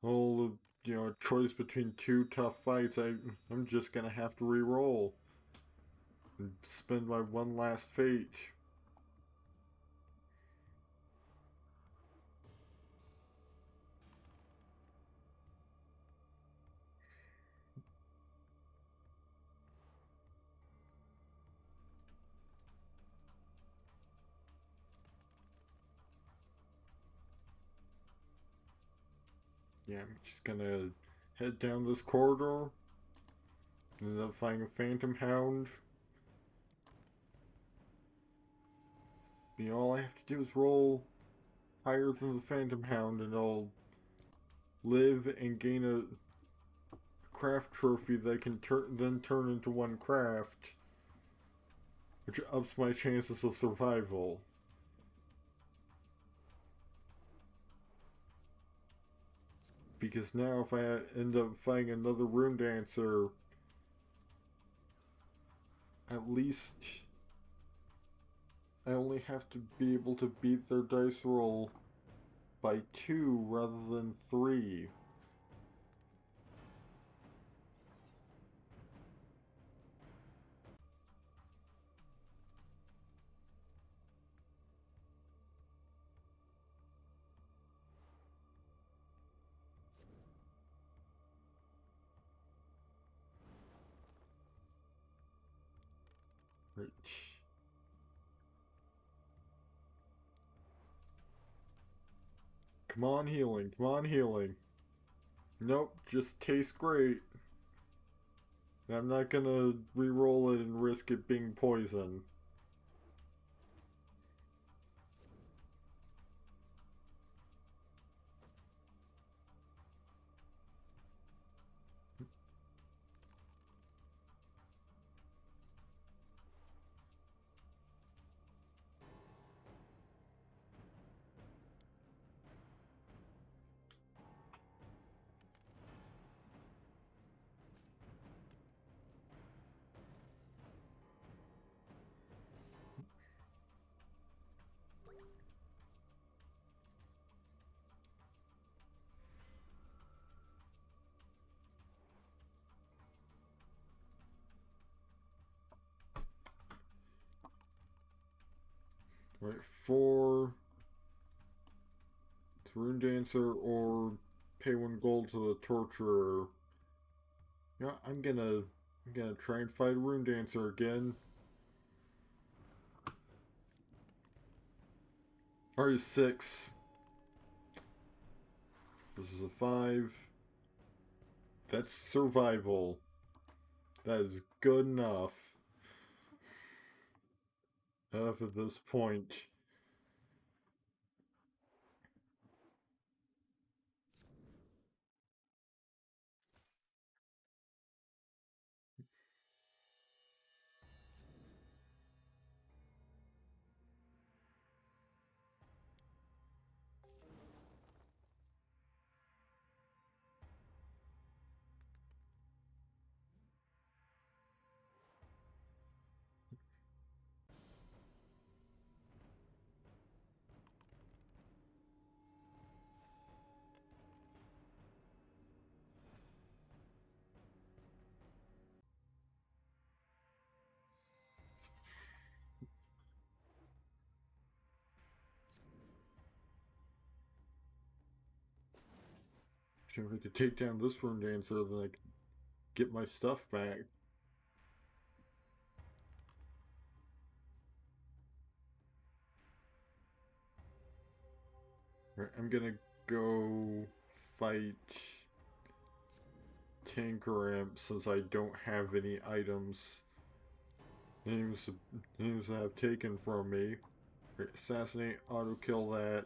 a choice between two tough fights, I'm just gonna have to re-roll and spend my one last fate. Yeah, I'm just gonna head down this corridor, end up finding a Phantom Hound. All I have to do is roll higher than the Phantom Hound, and I'll live and gain a craft trophy that I can then turn into one craft, which ups my chances of survival. Because now if I end up finding another Rune Dancer, at least I only have to be able to beat their dice roll by 2 rather than 3. Right. Come on, healing. Come on, healing. Nope, just tastes great. I'm not gonna re-roll it and risk it being poison. Right, 4 to Rune Dancer or pay 1 gold to the Torturer. Yeah, I'm gonna try and fight a Rune Dancer again. Alright, 6. This is a 5. That's survival. That is good enough. Enough at this point. If I could take down this Rune Dancer, then I could get my stuff back. Right, I'm gonna go fight Tanker Imp since I don't have any items. Names that have taken from me. Right, assassinate, auto kill that.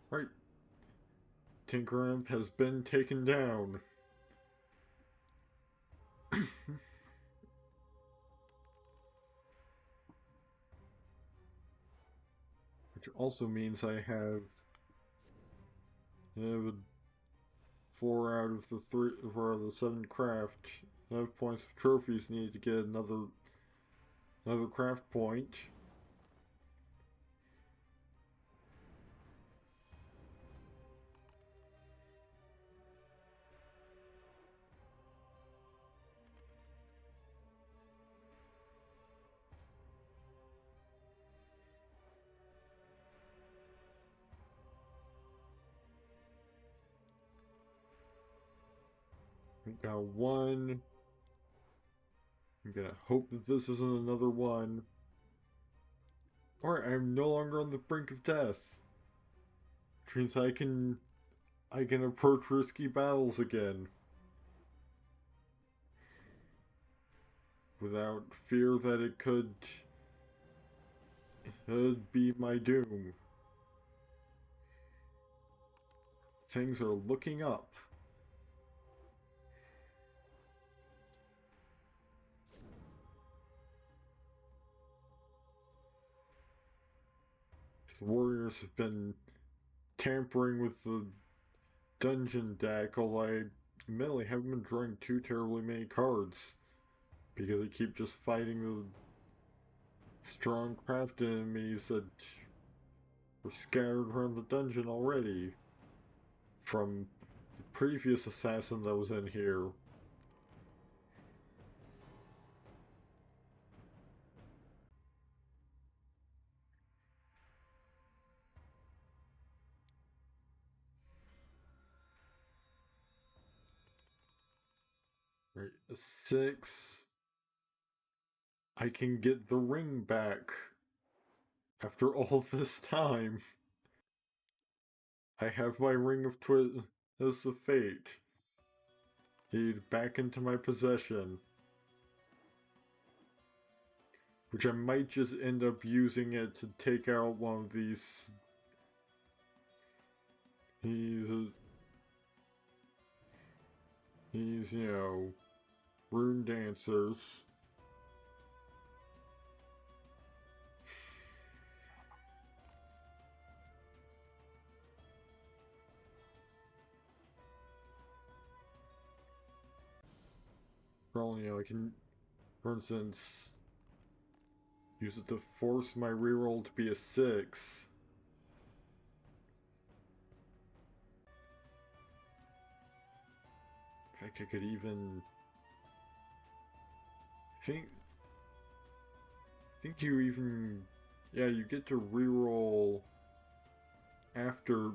Right. Tinker Imp has been taken down. Which also means I have 4 out of the 7 craft. I have points of trophies needed to get another craft point. I got 1. I'm gonna hope that this isn't another one. Alright, I'm no longer on the brink of death. Which means I can approach risky battles again. Without fear that it could be my doom. Things are looking up. The warriors have been tampering with the dungeon deck, although I admittedly haven't been drawing too terribly many cards. Because I keep just fighting the strong craft enemies that were scattered around the dungeon already. From the previous assassin that was in here. Right, a 6. I can get the ring back. After all this time. I have my ring of Twist of Fate. Back into my possession. Which I might just end up using it to take out one of these. These, you know, rune dancers. Well, you know, I can, for instance, use it to force my reroll to be a 6. In fact, I could even think you even, yeah, you get to reroll after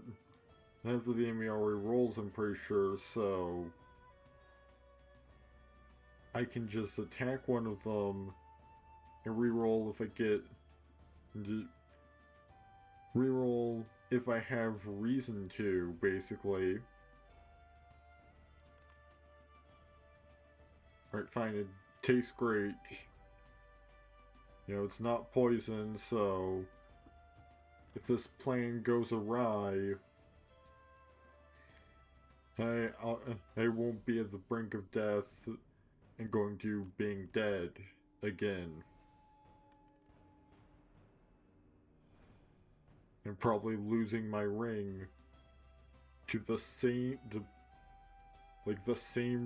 the enemy already rolls, I'm pretty sure, so I can just attack one of them and reroll if I get reroll if I have reason to, basically. Alright, fine, it tastes great. You know, it's not poison, so if this plan goes awry, I won't be at the brink of death and going to being dead again. And probably losing my ring to the same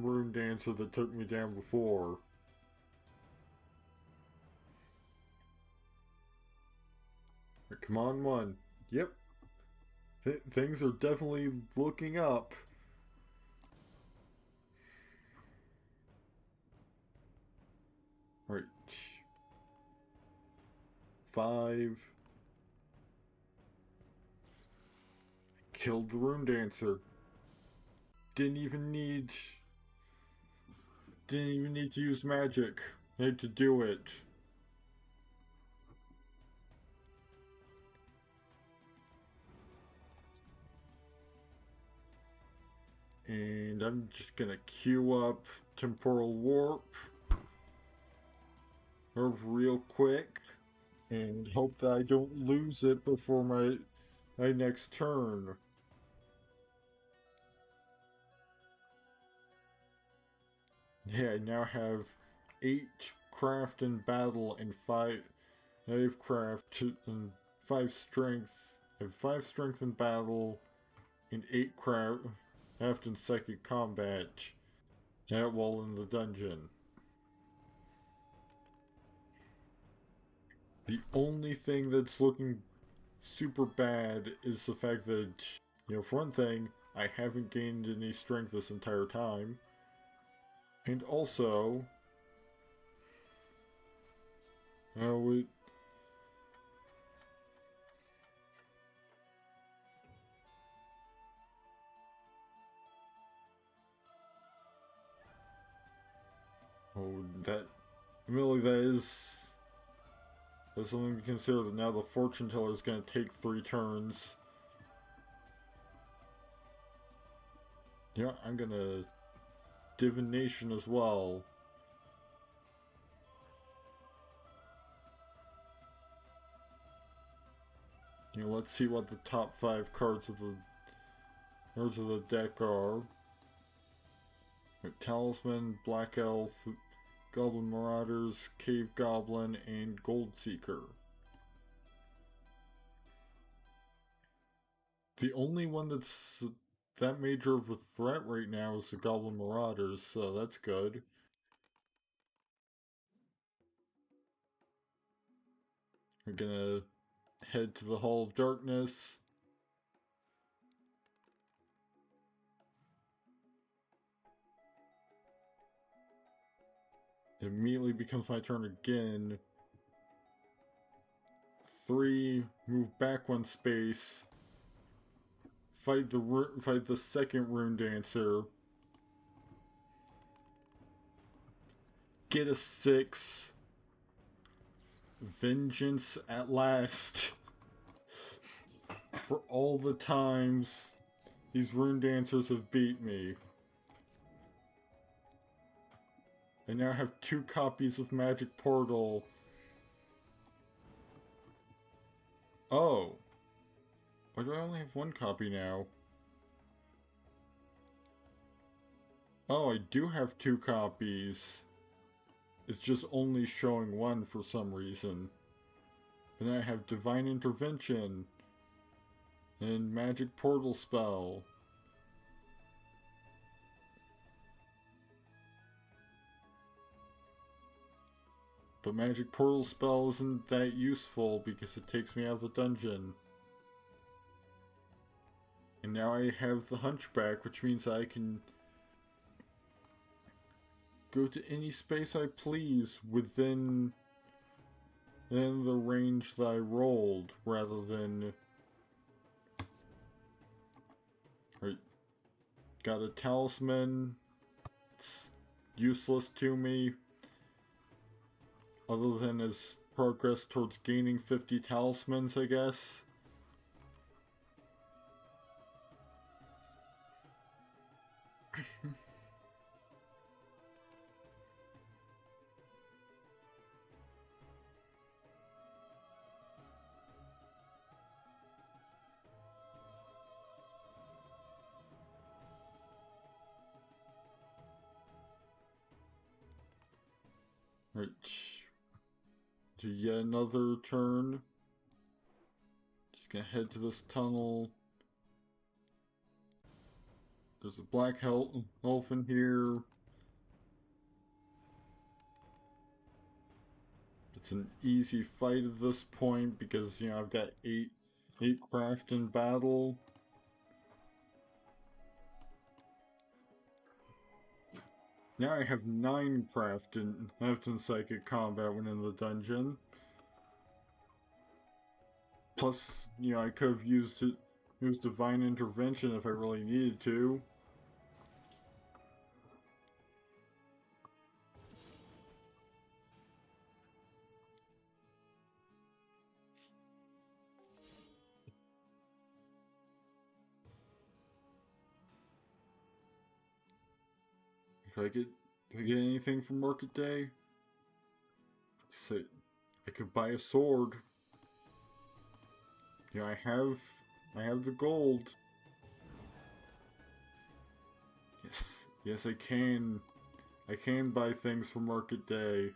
rune dancer that took me down before. Come on, 1. Yep. Things are definitely looking up. Alright. 5. Killed the rune dancer. Didn't even need to use magic. I had to do it. And I'm just gonna queue up Temporal Warp real quick and hope that I don't lose it before my my next turn. Yeah, I now have 8 craft and battle and 5 craft and 5 strength. I have 5 strength in battle and 8 craft in psychic combat. That while in the dungeon. The only thing that's looking super bad is the fact that, you know, for one thing, I haven't gained any strength this entire time. And also, oh, that, really, that's something to consider, that now the fortune teller is going to take 3 turns. Yeah, I'm going to divination as well. You know, let's see what the top 5 cards of the deck are. Talisman, Black Elf, Goblin Marauders, Cave Goblin, and Gold Seeker. The only one that's that major of a threat right now is the Goblin Marauders, so that's good. We're gonna head to the Hall of Darkness. It immediately becomes my turn again. 3, move back 1 space. Fight the second Rune Dancer. Get a 6. Vengeance at last. For all the times these Rune Dancers have beat me. I now have 2 copies of Magic Portal. Oh. Why do I only have 1 copy now? Oh, I do have 2 copies. It's just only showing 1 for some reason. But then I have Divine Intervention and Magic Portal Spell. But Magic Portal Spell isn't that useful because it takes me out of the dungeon. And now I have the Hunchback, which means I can go to any space I please within the range that I rolled, rather than... Right. Got a Talisman. It's useless to me, other than as progress towards gaining 50 talismans, I guess. Right. To yet another turn. Just gonna head to this tunnel. There's a black elf in here. It's an easy fight at this point because, you know, I've got 8 craft in battle. Now I have 9 craft in psychic combat when in the dungeon. Plus, you know, I could have used Divine Intervention if I really needed to. Do I get anything from Market Day? I could buy a sword. Yeah, I have I have the gold. Yes, yes, I can. I can buy things for Market Day.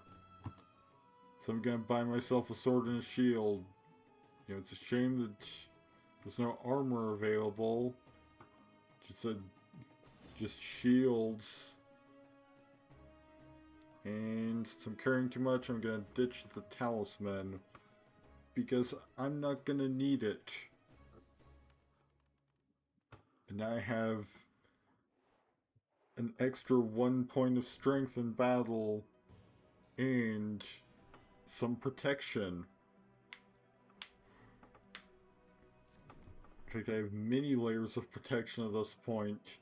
So I'm gonna buy myself a sword and a shield. You know, it's a shame that there's no armor available. Just shields. And since I'm carrying too much, I'm gonna ditch the Talisman. Because I'm not gonna need it. But now I have an extra 1 point of strength in battle. And some protection. In fact, I have many layers of protection at this point.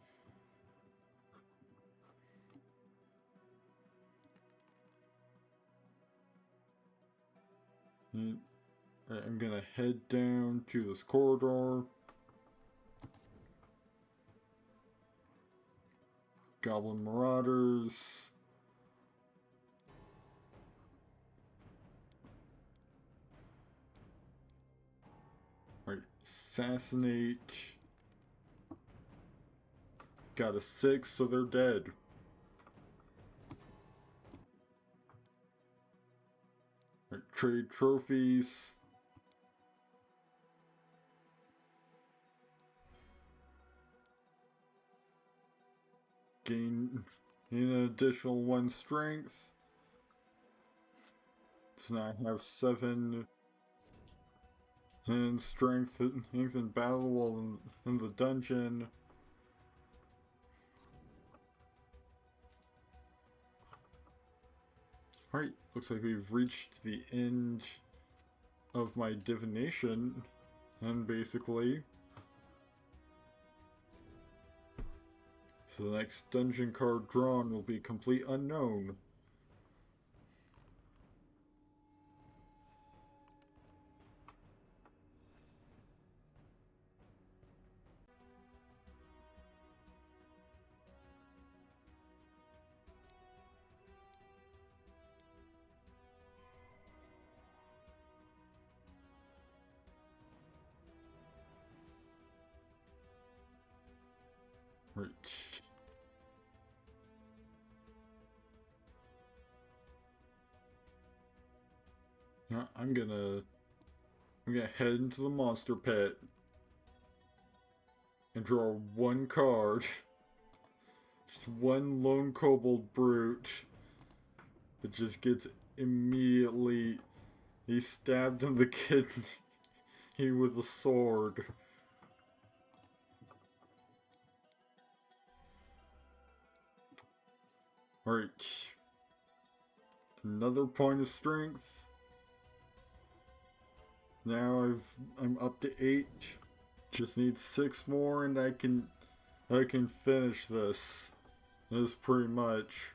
I'm gonna head down to this corridor. Goblin Marauders. Alright, assassinate. Got a 6, so they're dead. Alright, trade trophies. Gain an additional 1 strength. So now I have 7 and strength in battle while in the dungeon. Alright, looks like we've reached the end of my divination, and basically. So the next dungeon card drawn will be complete unknown. Right. Now I'm gonna head into the monster pit and draw 1 card. Just 1 lone kobold brute that just gets immediately he's stabbed in the kidney with a sword. Alright. Another point of strength. Now I'm up to 8. Just need 6 more and I can finish this. This pretty much.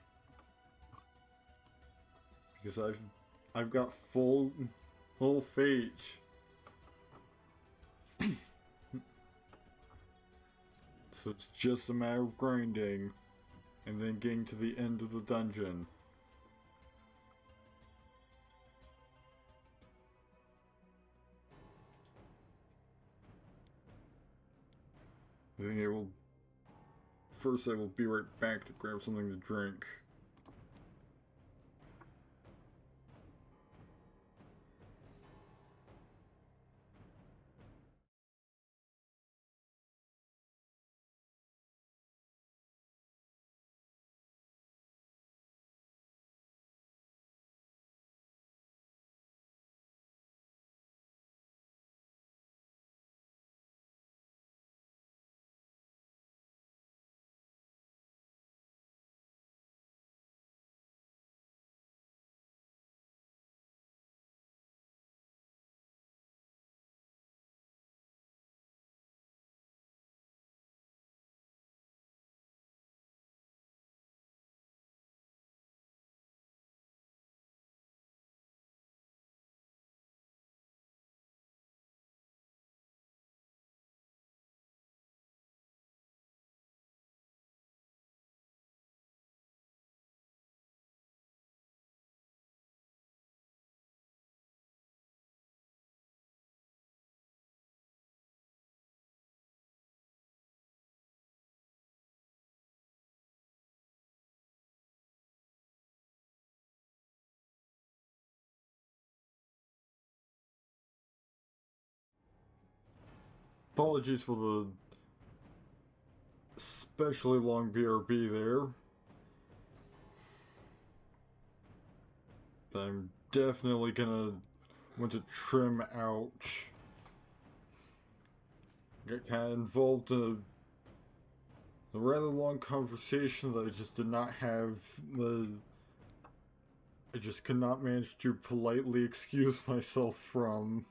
Because I've got full fate. So it's just a matter of grinding and then getting to the end of the dungeon. I think first I will be right back to grab something to drink. apologies for the especially long BRB there. I'm definitely gonna want to trim out. Got kind of involved in a rather long conversation that I just did not have I just could not manage to politely excuse myself from.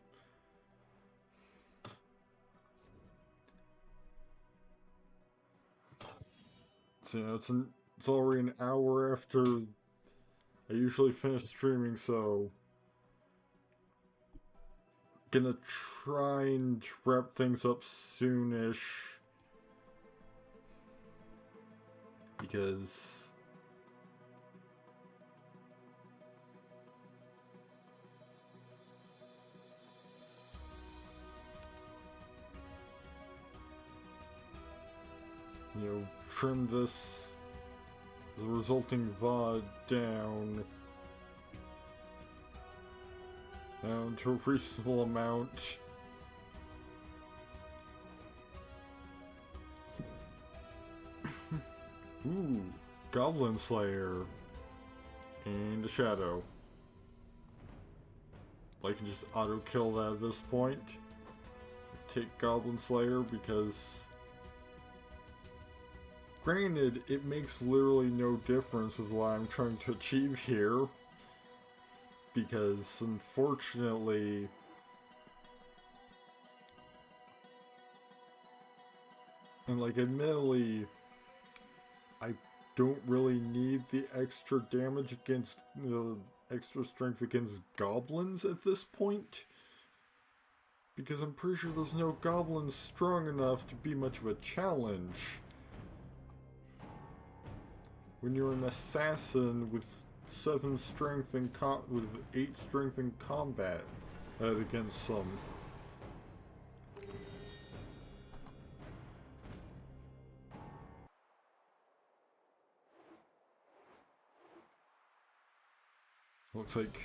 So, you know, it's already an hour after I usually finish streaming, so gonna try and wrap things up soonish, because you know, trim this the resulting VOD down to a reasonable amount. Ooh, Goblin Slayer and a Shadow. I can just auto kill that at this point. Take Goblin Slayer because, granted, it makes literally no difference with what I'm trying to achieve here, because unfortunately and like admittedly I don't really need the extra damage against the extra strength against goblins at this point, because I'm pretty sure there's no goblins strong enough to be much of a challenge when you're an assassin with 7 strength and with 8 strength in combat against some. Looks like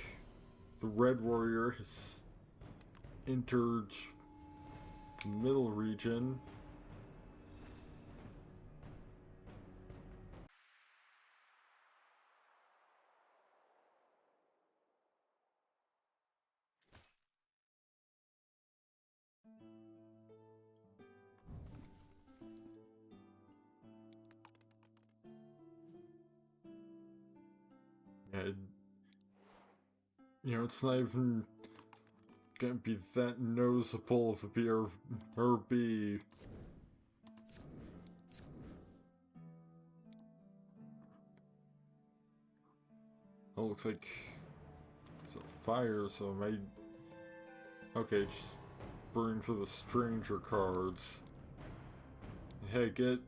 the Red Warrior has entered the middle region. And, you know, it's not even gonna be that noticeable of a BRB. Oh, looks like it's a fire, so I might... Okay, just burning through the stranger cards. Hey, I get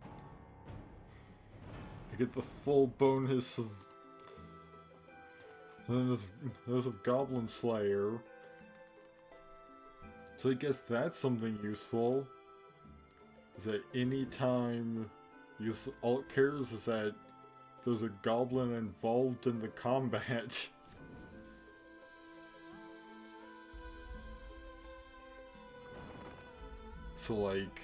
the full bonus of there's a Goblin Slayer. So I guess that's something useful. Is that any time, because all it cares is that there's a goblin involved in the combat. So like,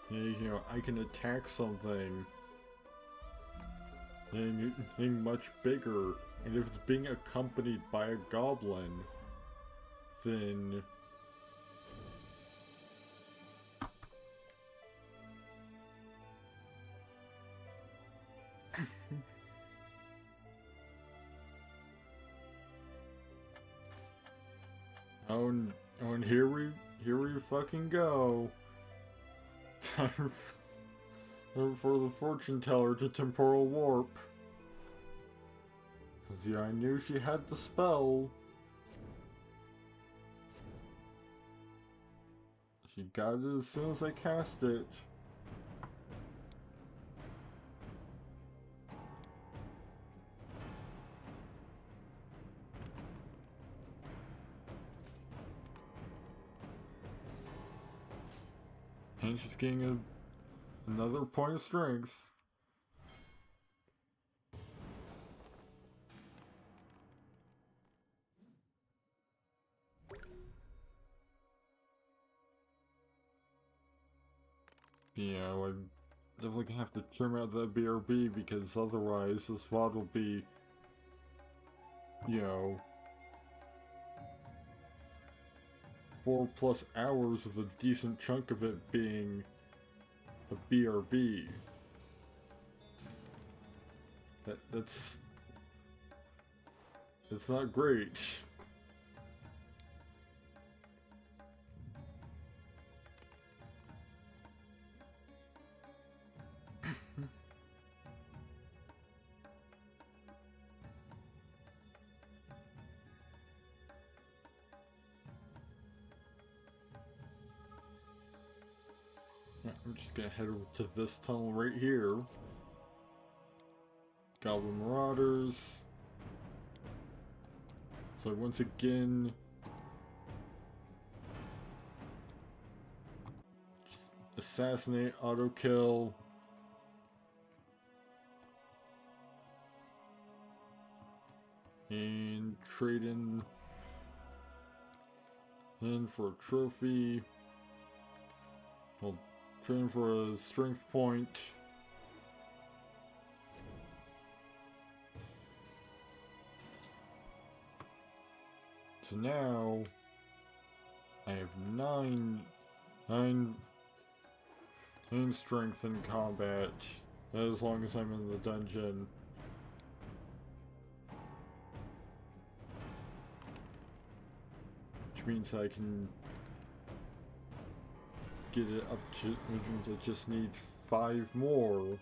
you know, I can attack something and much bigger, and if it's being accompanied by a goblin, then and here we fucking go. Time for the fortune teller to temporal warp. Since yeah, I knew she had the spell. She got it as soon as I cast it. And she's getting another point of strength. you know, I'm definitely gonna have to trim out that BRB because otherwise this VOD will be, you know, 4+ hours with a decent chunk of it being a BRB. That's not great. I'm just gonna head over to this tunnel right here. Goblin Marauders. So once again, assassinate, auto kill. And trade in for a trophy. I'll trade in for a strength point. So now I have 9 strength in combat, as long as I'm in the dungeon. Which means I can get it up to, which means I just need 5 more.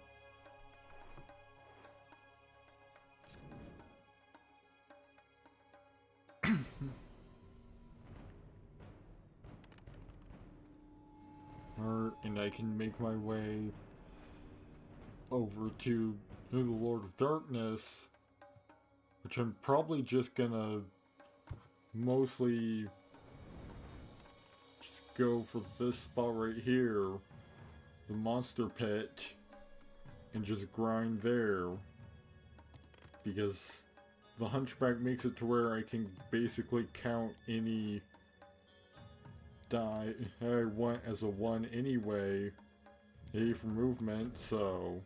And I can make my way over to the Lord of Darkness, which I'm probably just gonna mostly just go for this spot right here, the monster pit, and just grind there, because the Hunchback makes it to where I can basically count any die I want as a 1 anyway. A for movement, so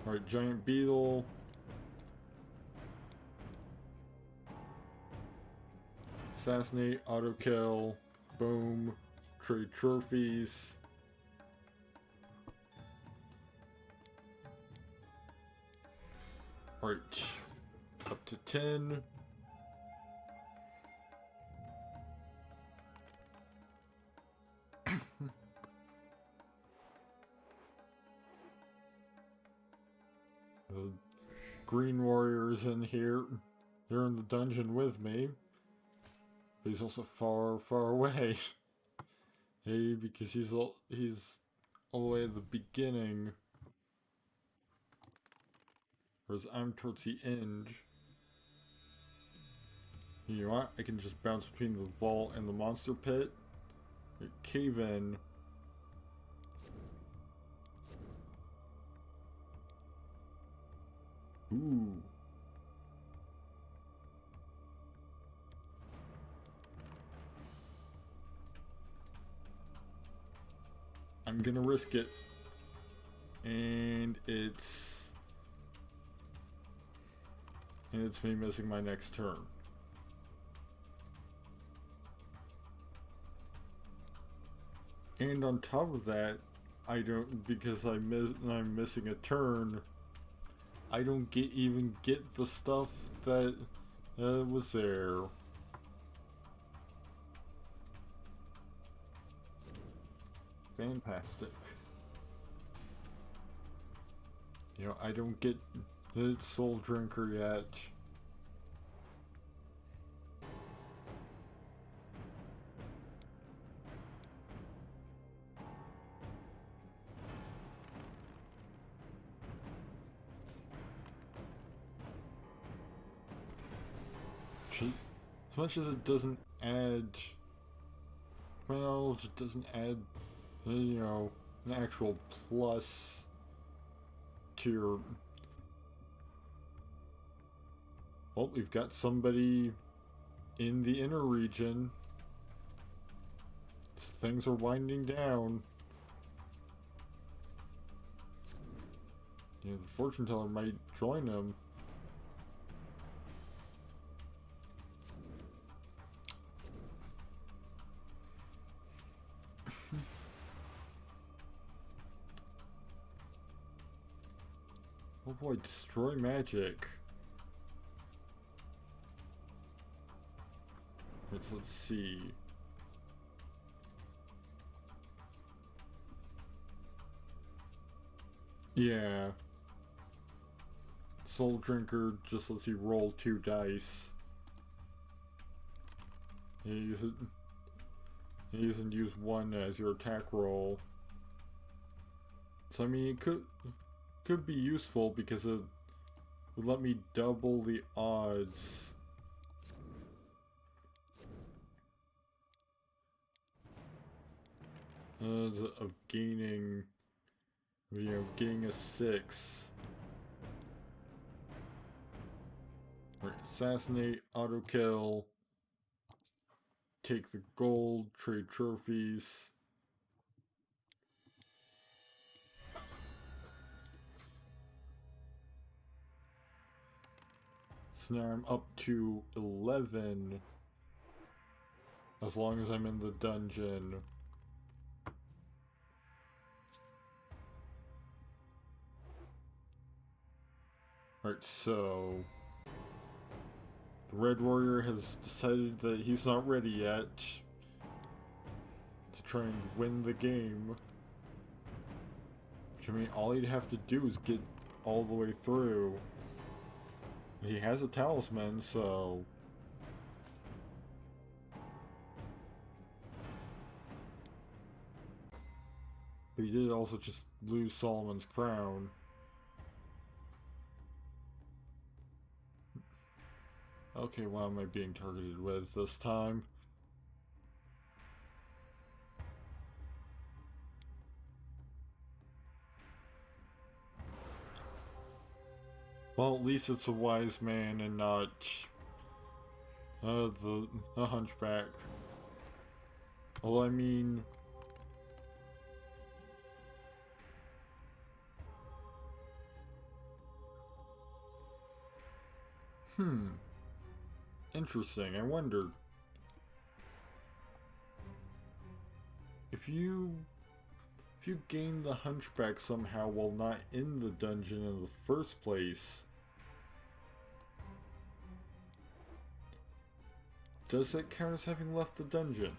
alright, giant beetle. Assassinate, auto kill, boom, trade trophies. Alright, up to 10. The Green Warrior's in here. They're in the dungeon with me. But he's also far, far away. Hey, because he's all the way at the beginning. Whereas I'm towards the end. You know what? I can just bounce between the vault and the monster pit. Cave in. Ooh. I'm gonna risk it. And it's me missing my next turn. And on top of that, I don't, because I'm missing a turn, I don't even get the stuff that was there. Fantastic. You know, I don't get the Soul Drinker yet. As much as it doesn't add, well, it doesn't add, you know, an actual plus to your... Well, we've got somebody in the inner region. So things are winding down. You know, the fortune teller might join him. Oh boy, destroy magic. Let's see. Yeah. Soul Drinker just lets you roll 2 dice. You can use 1 as your attack roll. So I mean, it could be useful because it would let me double the odds. Of gaining, you know, getting a 6. Right, assassinate, auto kill, take the gold, trade trophies. So now I'm up to 11. As long as I'm in the dungeon. Alright, so the Red Warrior has decided that he's not ready yet to try and win the game. Which, I mean, all he'd have to do is get all the way through. He has a talisman, so... But he did also just lose Solomon's crown. Okay, what am I being targeted with this time? Well, at least it's a wise man and not the hunchback. Well, I mean, interesting. I wonder if you gain the hunchback somehow while not in the dungeon in the first place, does that count as having left the dungeon?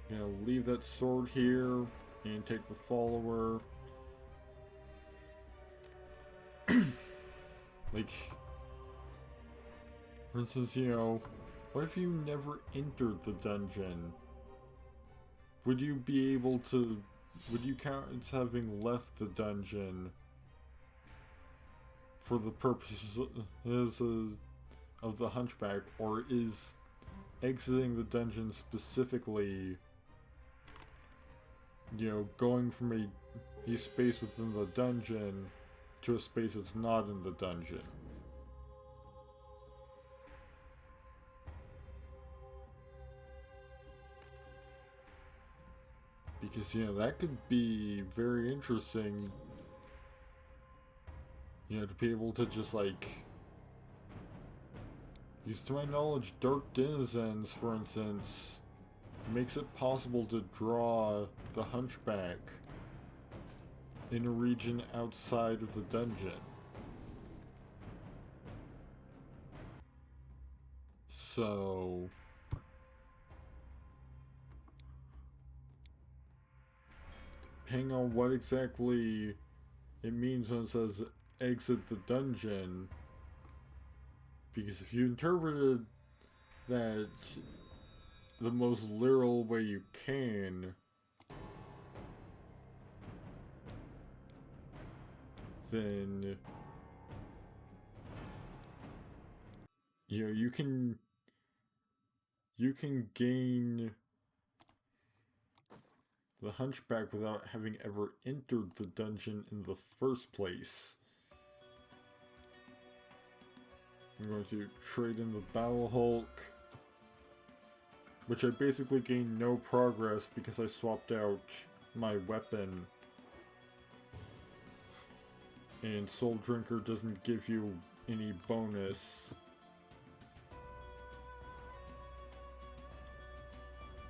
You know, leave that sword here and take the follower. Like, for instance, you know, what if you never entered the dungeon? Would you be able to... Would you count as having left the dungeon for the purposes of the hunchback, or is exiting the dungeon specifically, you know, going from a space within the dungeon to a space that's not in the dungeon? Because, you know, that could be very interesting, you know, to be able to just, like... Because to my knowledge, Dark Denizens, for instance, makes it possible to draw the hunchback in a region outside of the dungeon. So... depending on what exactly it means when it says exit the dungeon, because if you interpreted that the most literal way you can, then, you know, you can gain the hunchback without having ever entered the dungeon in the first place. I'm going to trade in the Battle Hulk. which I basically gained no progress because I swapped out my weapon. And Soul Drinker doesn't give you any bonus.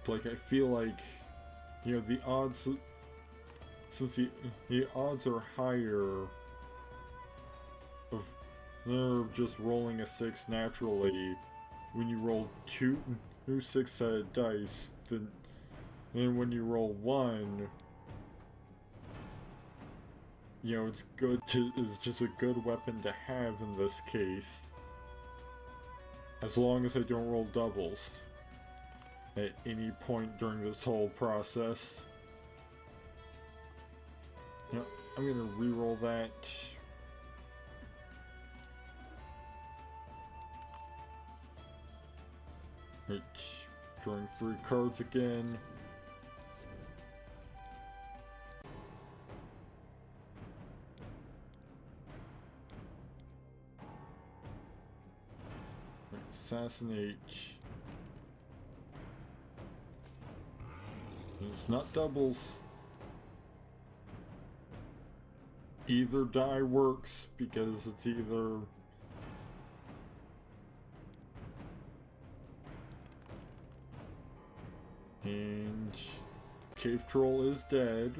Like, I feel like, you know, the odds, since the odds are higher of just rolling a 6 naturally when you roll two 6-sided dice than when you roll 1. You know, it's just a good weapon to have in this case. As long as I don't roll doubles at any point during this whole process. You know, I'm gonna re-roll that. Right, drawing 3 cards again. Right, assassinate. And it's not doubles. Either die works because it's either and Cave Troll is dead.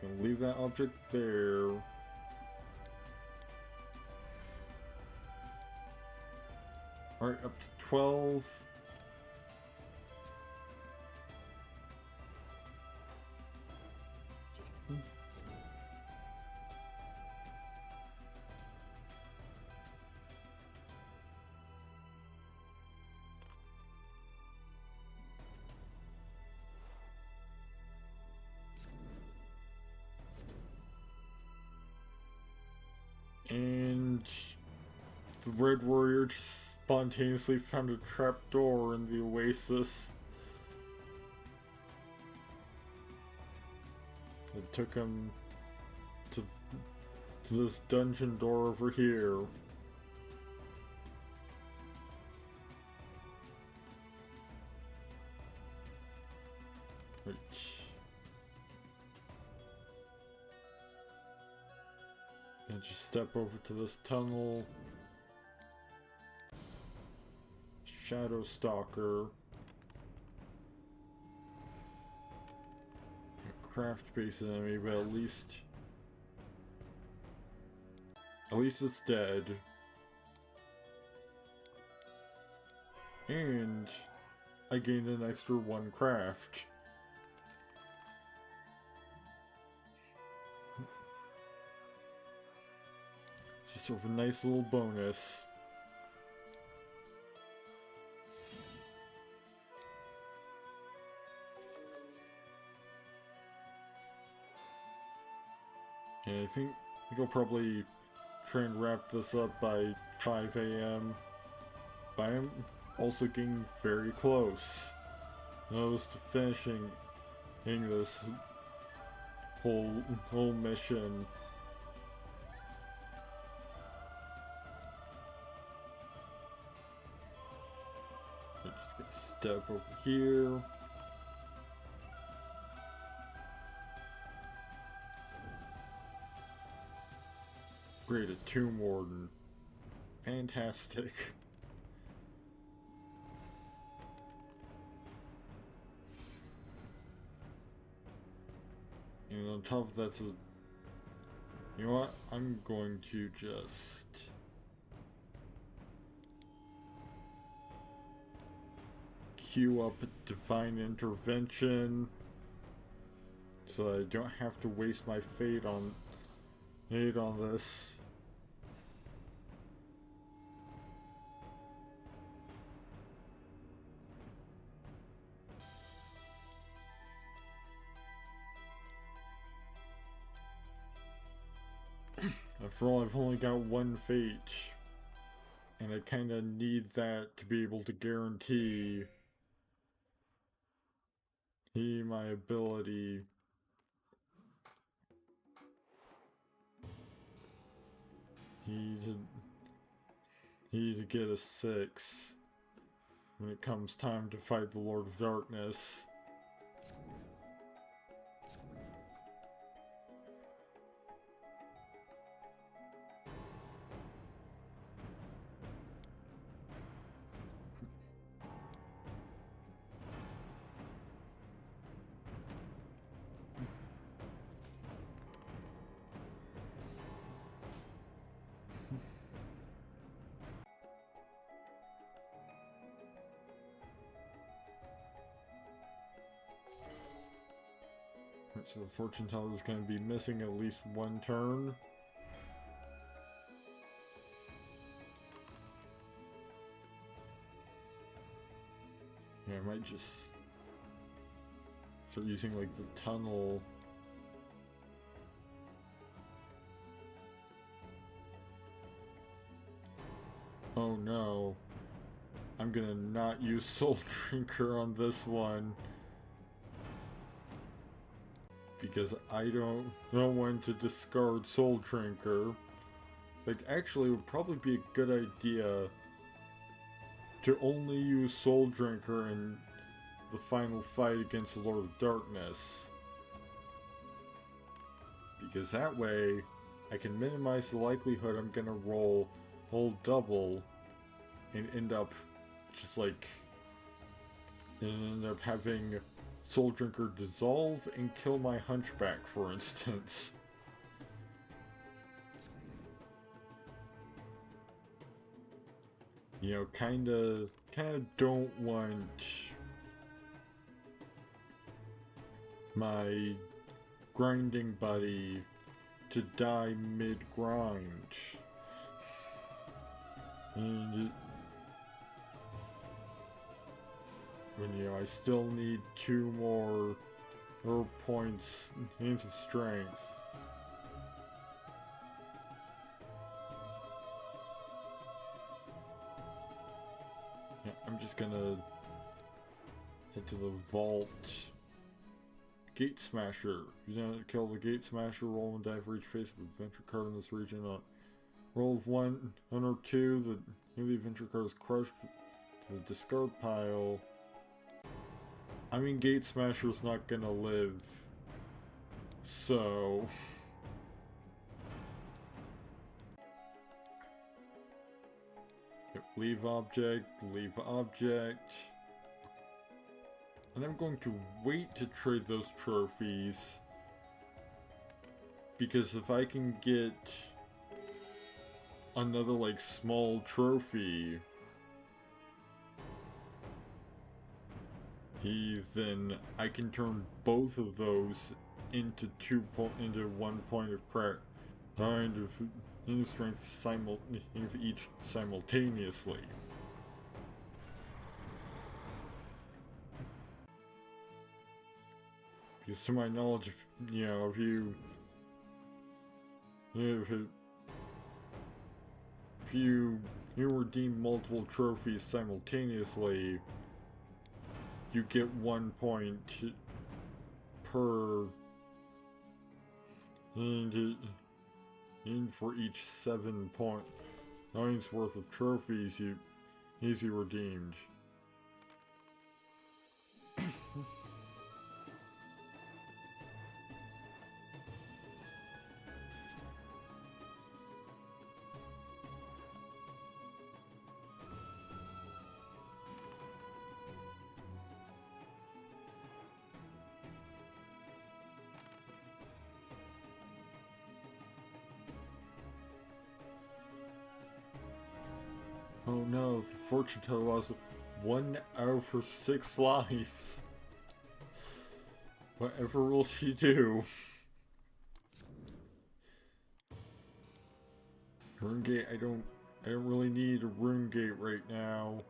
Gonna leave that object there. Alright, up to 12. And the Red Warrior just spontaneously found a trapdoor in the oasis. It took him to this dungeon door over here. Which... and just step over to this tunnel. Shadow Stalker. A craft-based enemy, but at least it's dead. And I gained an extra 1 craft. Just sort of a nice little bonus. And I think I'll probably try and wrap this up by 5 a.m. But I am also getting very close. Close to finishing this whole mission. I'm just gonna step over here. Great, a Tomb Warden. Fantastic. And on top of that, you know what? I'm going to just queue up Divine Intervention so I don't have to waste my fate on this. After all, I've only got 1 fate, and I kinda need that to be able to guarantee my ability. He to get a 6. when it comes time to fight the Lord of Darkness. So the fortune teller is going to be missing at least one turn. Yeah, I might just start using like the tunnel. Oh no. I'm gonna not use Soul Drinker on this one. Because I don't know when to discard Soul Drinker. Like, actually, it would probably be a good idea to only use Soul Drinker in the final fight against the Lord of Darkness. Because that way, I can minimize the likelihood I'm gonna roll double and end up just like, having Soul Drinker dissolve and kill my Hunchback, for instance. You know, kinda don't want my grinding buddy to die mid-grind. And when, you know, I still need 2 more points, Hands of Strength. Yeah, I'm just gonna head to the vault. Gate Smasher. If you don't kill the Gate Smasher, roll and die for each face of adventure card in this region. Roll of 1 or 2, the adventure card is crushed to the discard pile. I mean, Gate Smasher's not gonna live, so... Leave object, leave object. And I'm going to wait to trade those trophies, because if I can get another, like, small trophy, then I can turn both of those into 1 point of crack, into strength each simultaneously. Because to my knowledge, if you redeem multiple trophies simultaneously, you get 1 point per, and for each 7 points worth of trophies you redeemed. Oh no, the fortune teller lost 1 out of her 6 lives. Whatever will she do? Rune Gate, I don't really need a Rune Gate right now.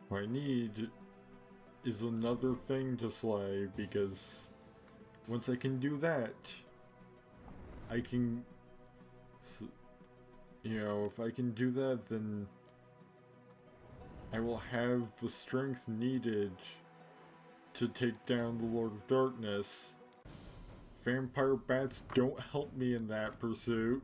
What I need is another thing to slay, because once I can do that, I can, if I can do that, then I will have the strength needed to take down the Lord of Darkness. Vampire bats don't help me in that pursuit.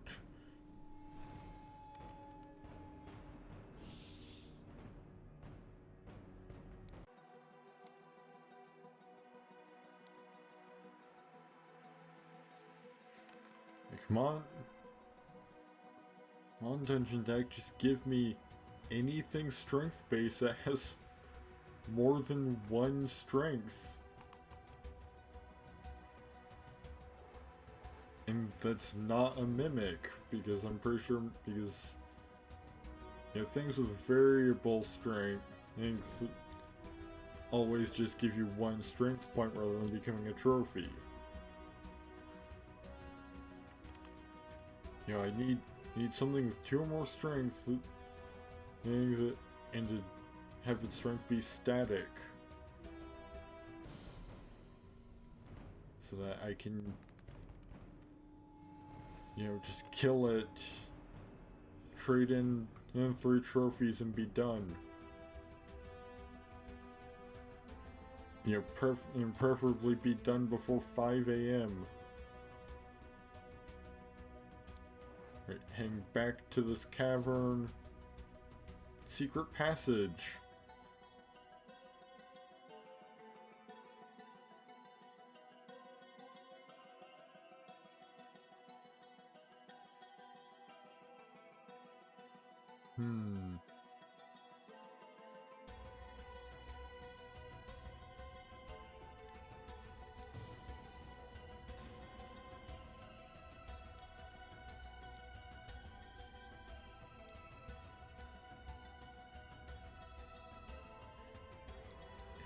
Come on. Come on, Dungeon Deck, just give me anything strength-based that has more than one strength. And that's not a mimic, because I'm pretty sure, because, you know, things with variable strength, things always just give you one strength point rather than becoming a trophy. You know, I need something with 2 or more strength, and to have its strength be static, so that I can, you know, just kill it, trade in 3 trophies, and be done. You know, preferably be done before 5 AM. Right, hang back to this cavern. Secret passage.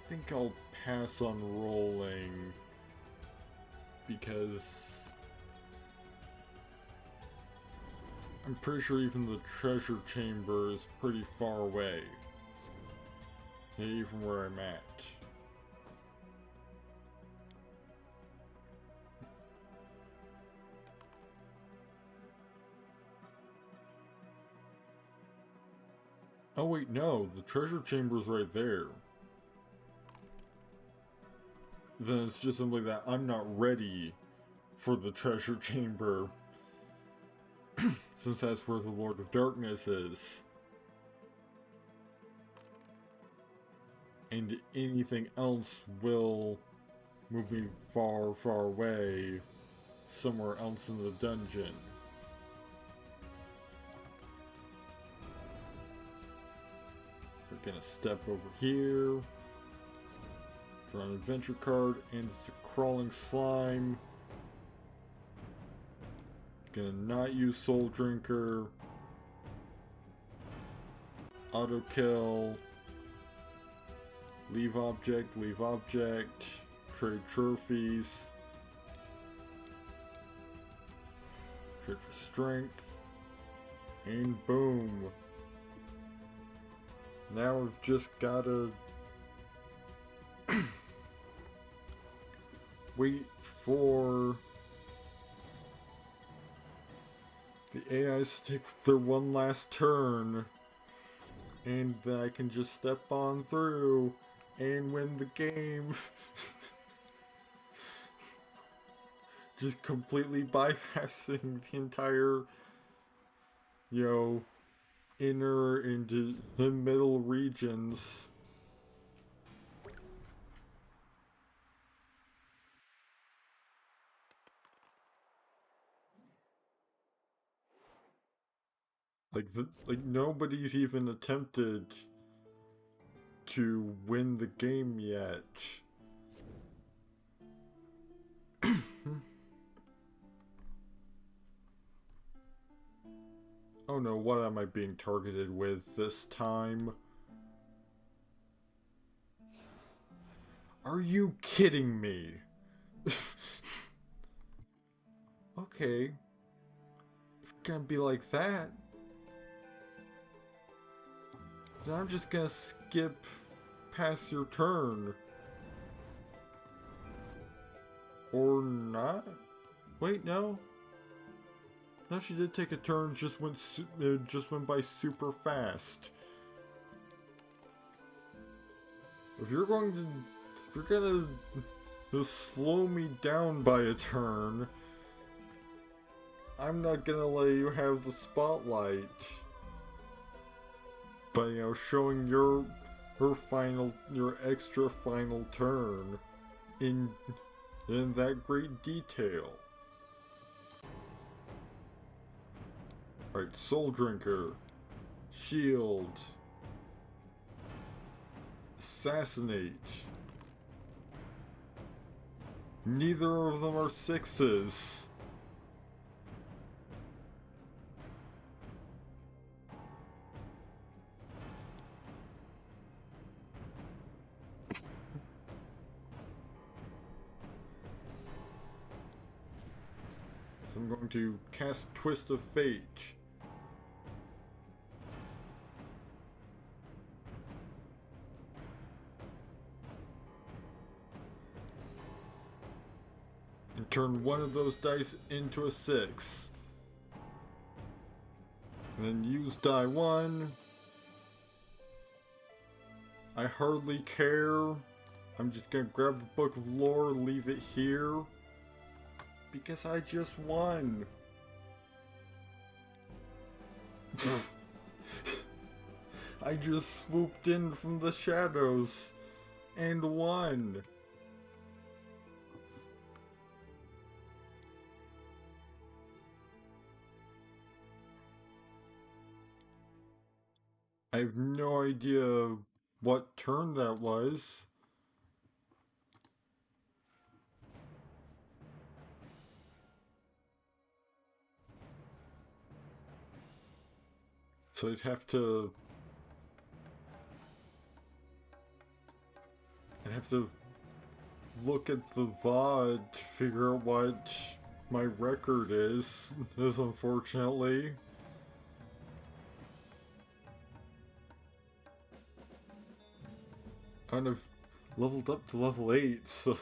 I think I'll pass on rolling, because I'm pretty sure even the treasure chamber is pretty far away, even where I'm at. Oh wait, no, the treasure chamber's right there. Then it's just simply that I'm not ready for the treasure chamber, since that's where the Lord of Darkness is. And anything else will move me far, far away, somewhere else in the dungeon. We're gonna step over here. Draw an adventure card, and it's a crawling slime. Gonna not use Soul Drinker. Auto kill. Leave object, leave object. Trade trophies. Trade for strength. And boom. Now I've just gotta wait for the AIs to take their one last turn, and then I can just step on through and win the game. Just completely bypassing the entire, you know, inner into the middle regions. Like nobody's even attempted to win the game yet. Oh no, what am I being targeted with this time? Are you kidding me? Okay. If it's gonna be like that, then I'm just gonna skip past your turn. Or not? Wait, no. No, she did take a turn. Just went by super fast. if you're gonna just slow me down by a turn, I'm not gonna let you have the spotlight. By, you know, showing your extra final turn in that great detail. Alright, Soul Drinker, Shield, Assassinate. Neither of them are 6s. So I'm going to cast Twist of Fate. And turn one of those dice into a 6. And then use die 1. I hardly care. I'm just gonna grab the Book of Lore, leave it here. Because I just won. I just swooped in from the shadows and won. I have no idea what turn that was. So I'd have to look at the VOD to figure out what my record is unfortunately. And I've leveled up to level 8, so...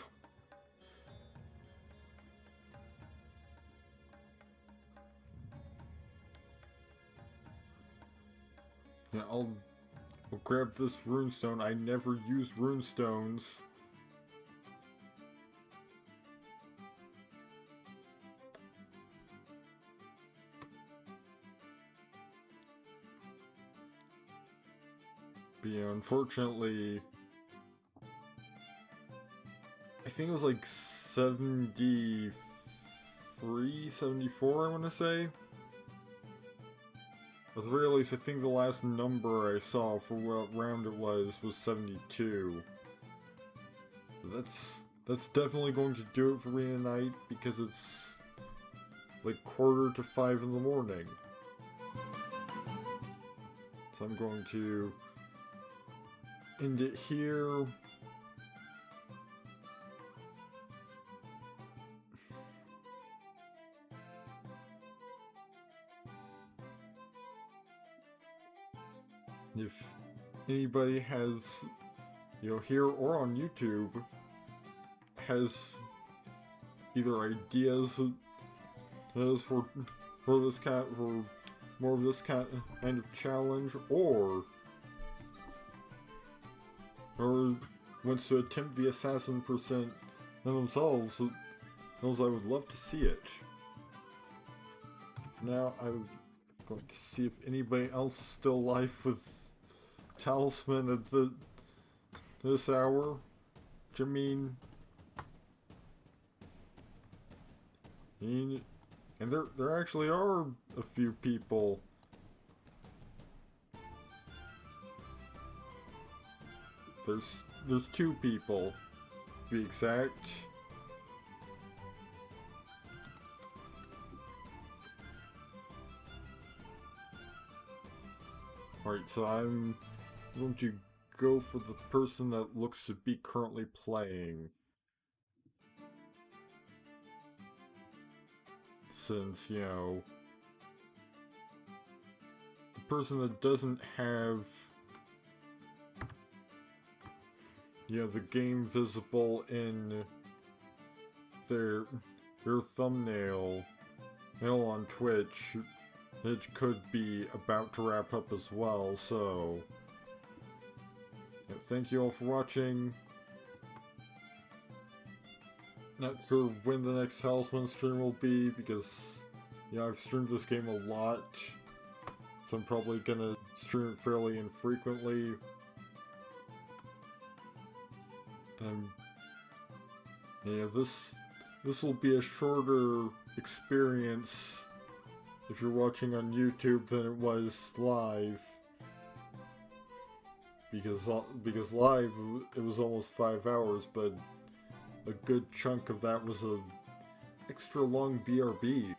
Yeah, I'll grab this runestone. I never use runestones. But yeah, unfortunately... I think it was like 73, 74, I want to say. At the very least, I think the last number I saw for what round it was 72. That's definitely going to do it for me tonight, because it's like 4:45 in the morning. So I'm going to end it here. If anybody has, you know, here or on YouTube, has either ideas for this for more of this kind of challenge, or wants to attempt the assassin percent themselves, I would love to see it. Now I'm going to see if anybody else is still alive with Talisman at this hour. Jameen. And there actually are a few people. There's 2 people, to be exact. Alright, so I'm going to go for the person that looks to be currently playing. Since, you know, the person that doesn't have, you know, the game visible in their thumbnail on Twitch, it could be about to wrap up as well, so thank you all for watching. Not sure when the next Talisman stream will be, because, yeah, I've streamed this game a lot, so I'm probably gonna stream it fairly infrequently. Yeah, this will be a shorter experience if you're watching on YouTube than it was live. Because live, it was almost 5 hours, but a good chunk of that was a extra long BRB.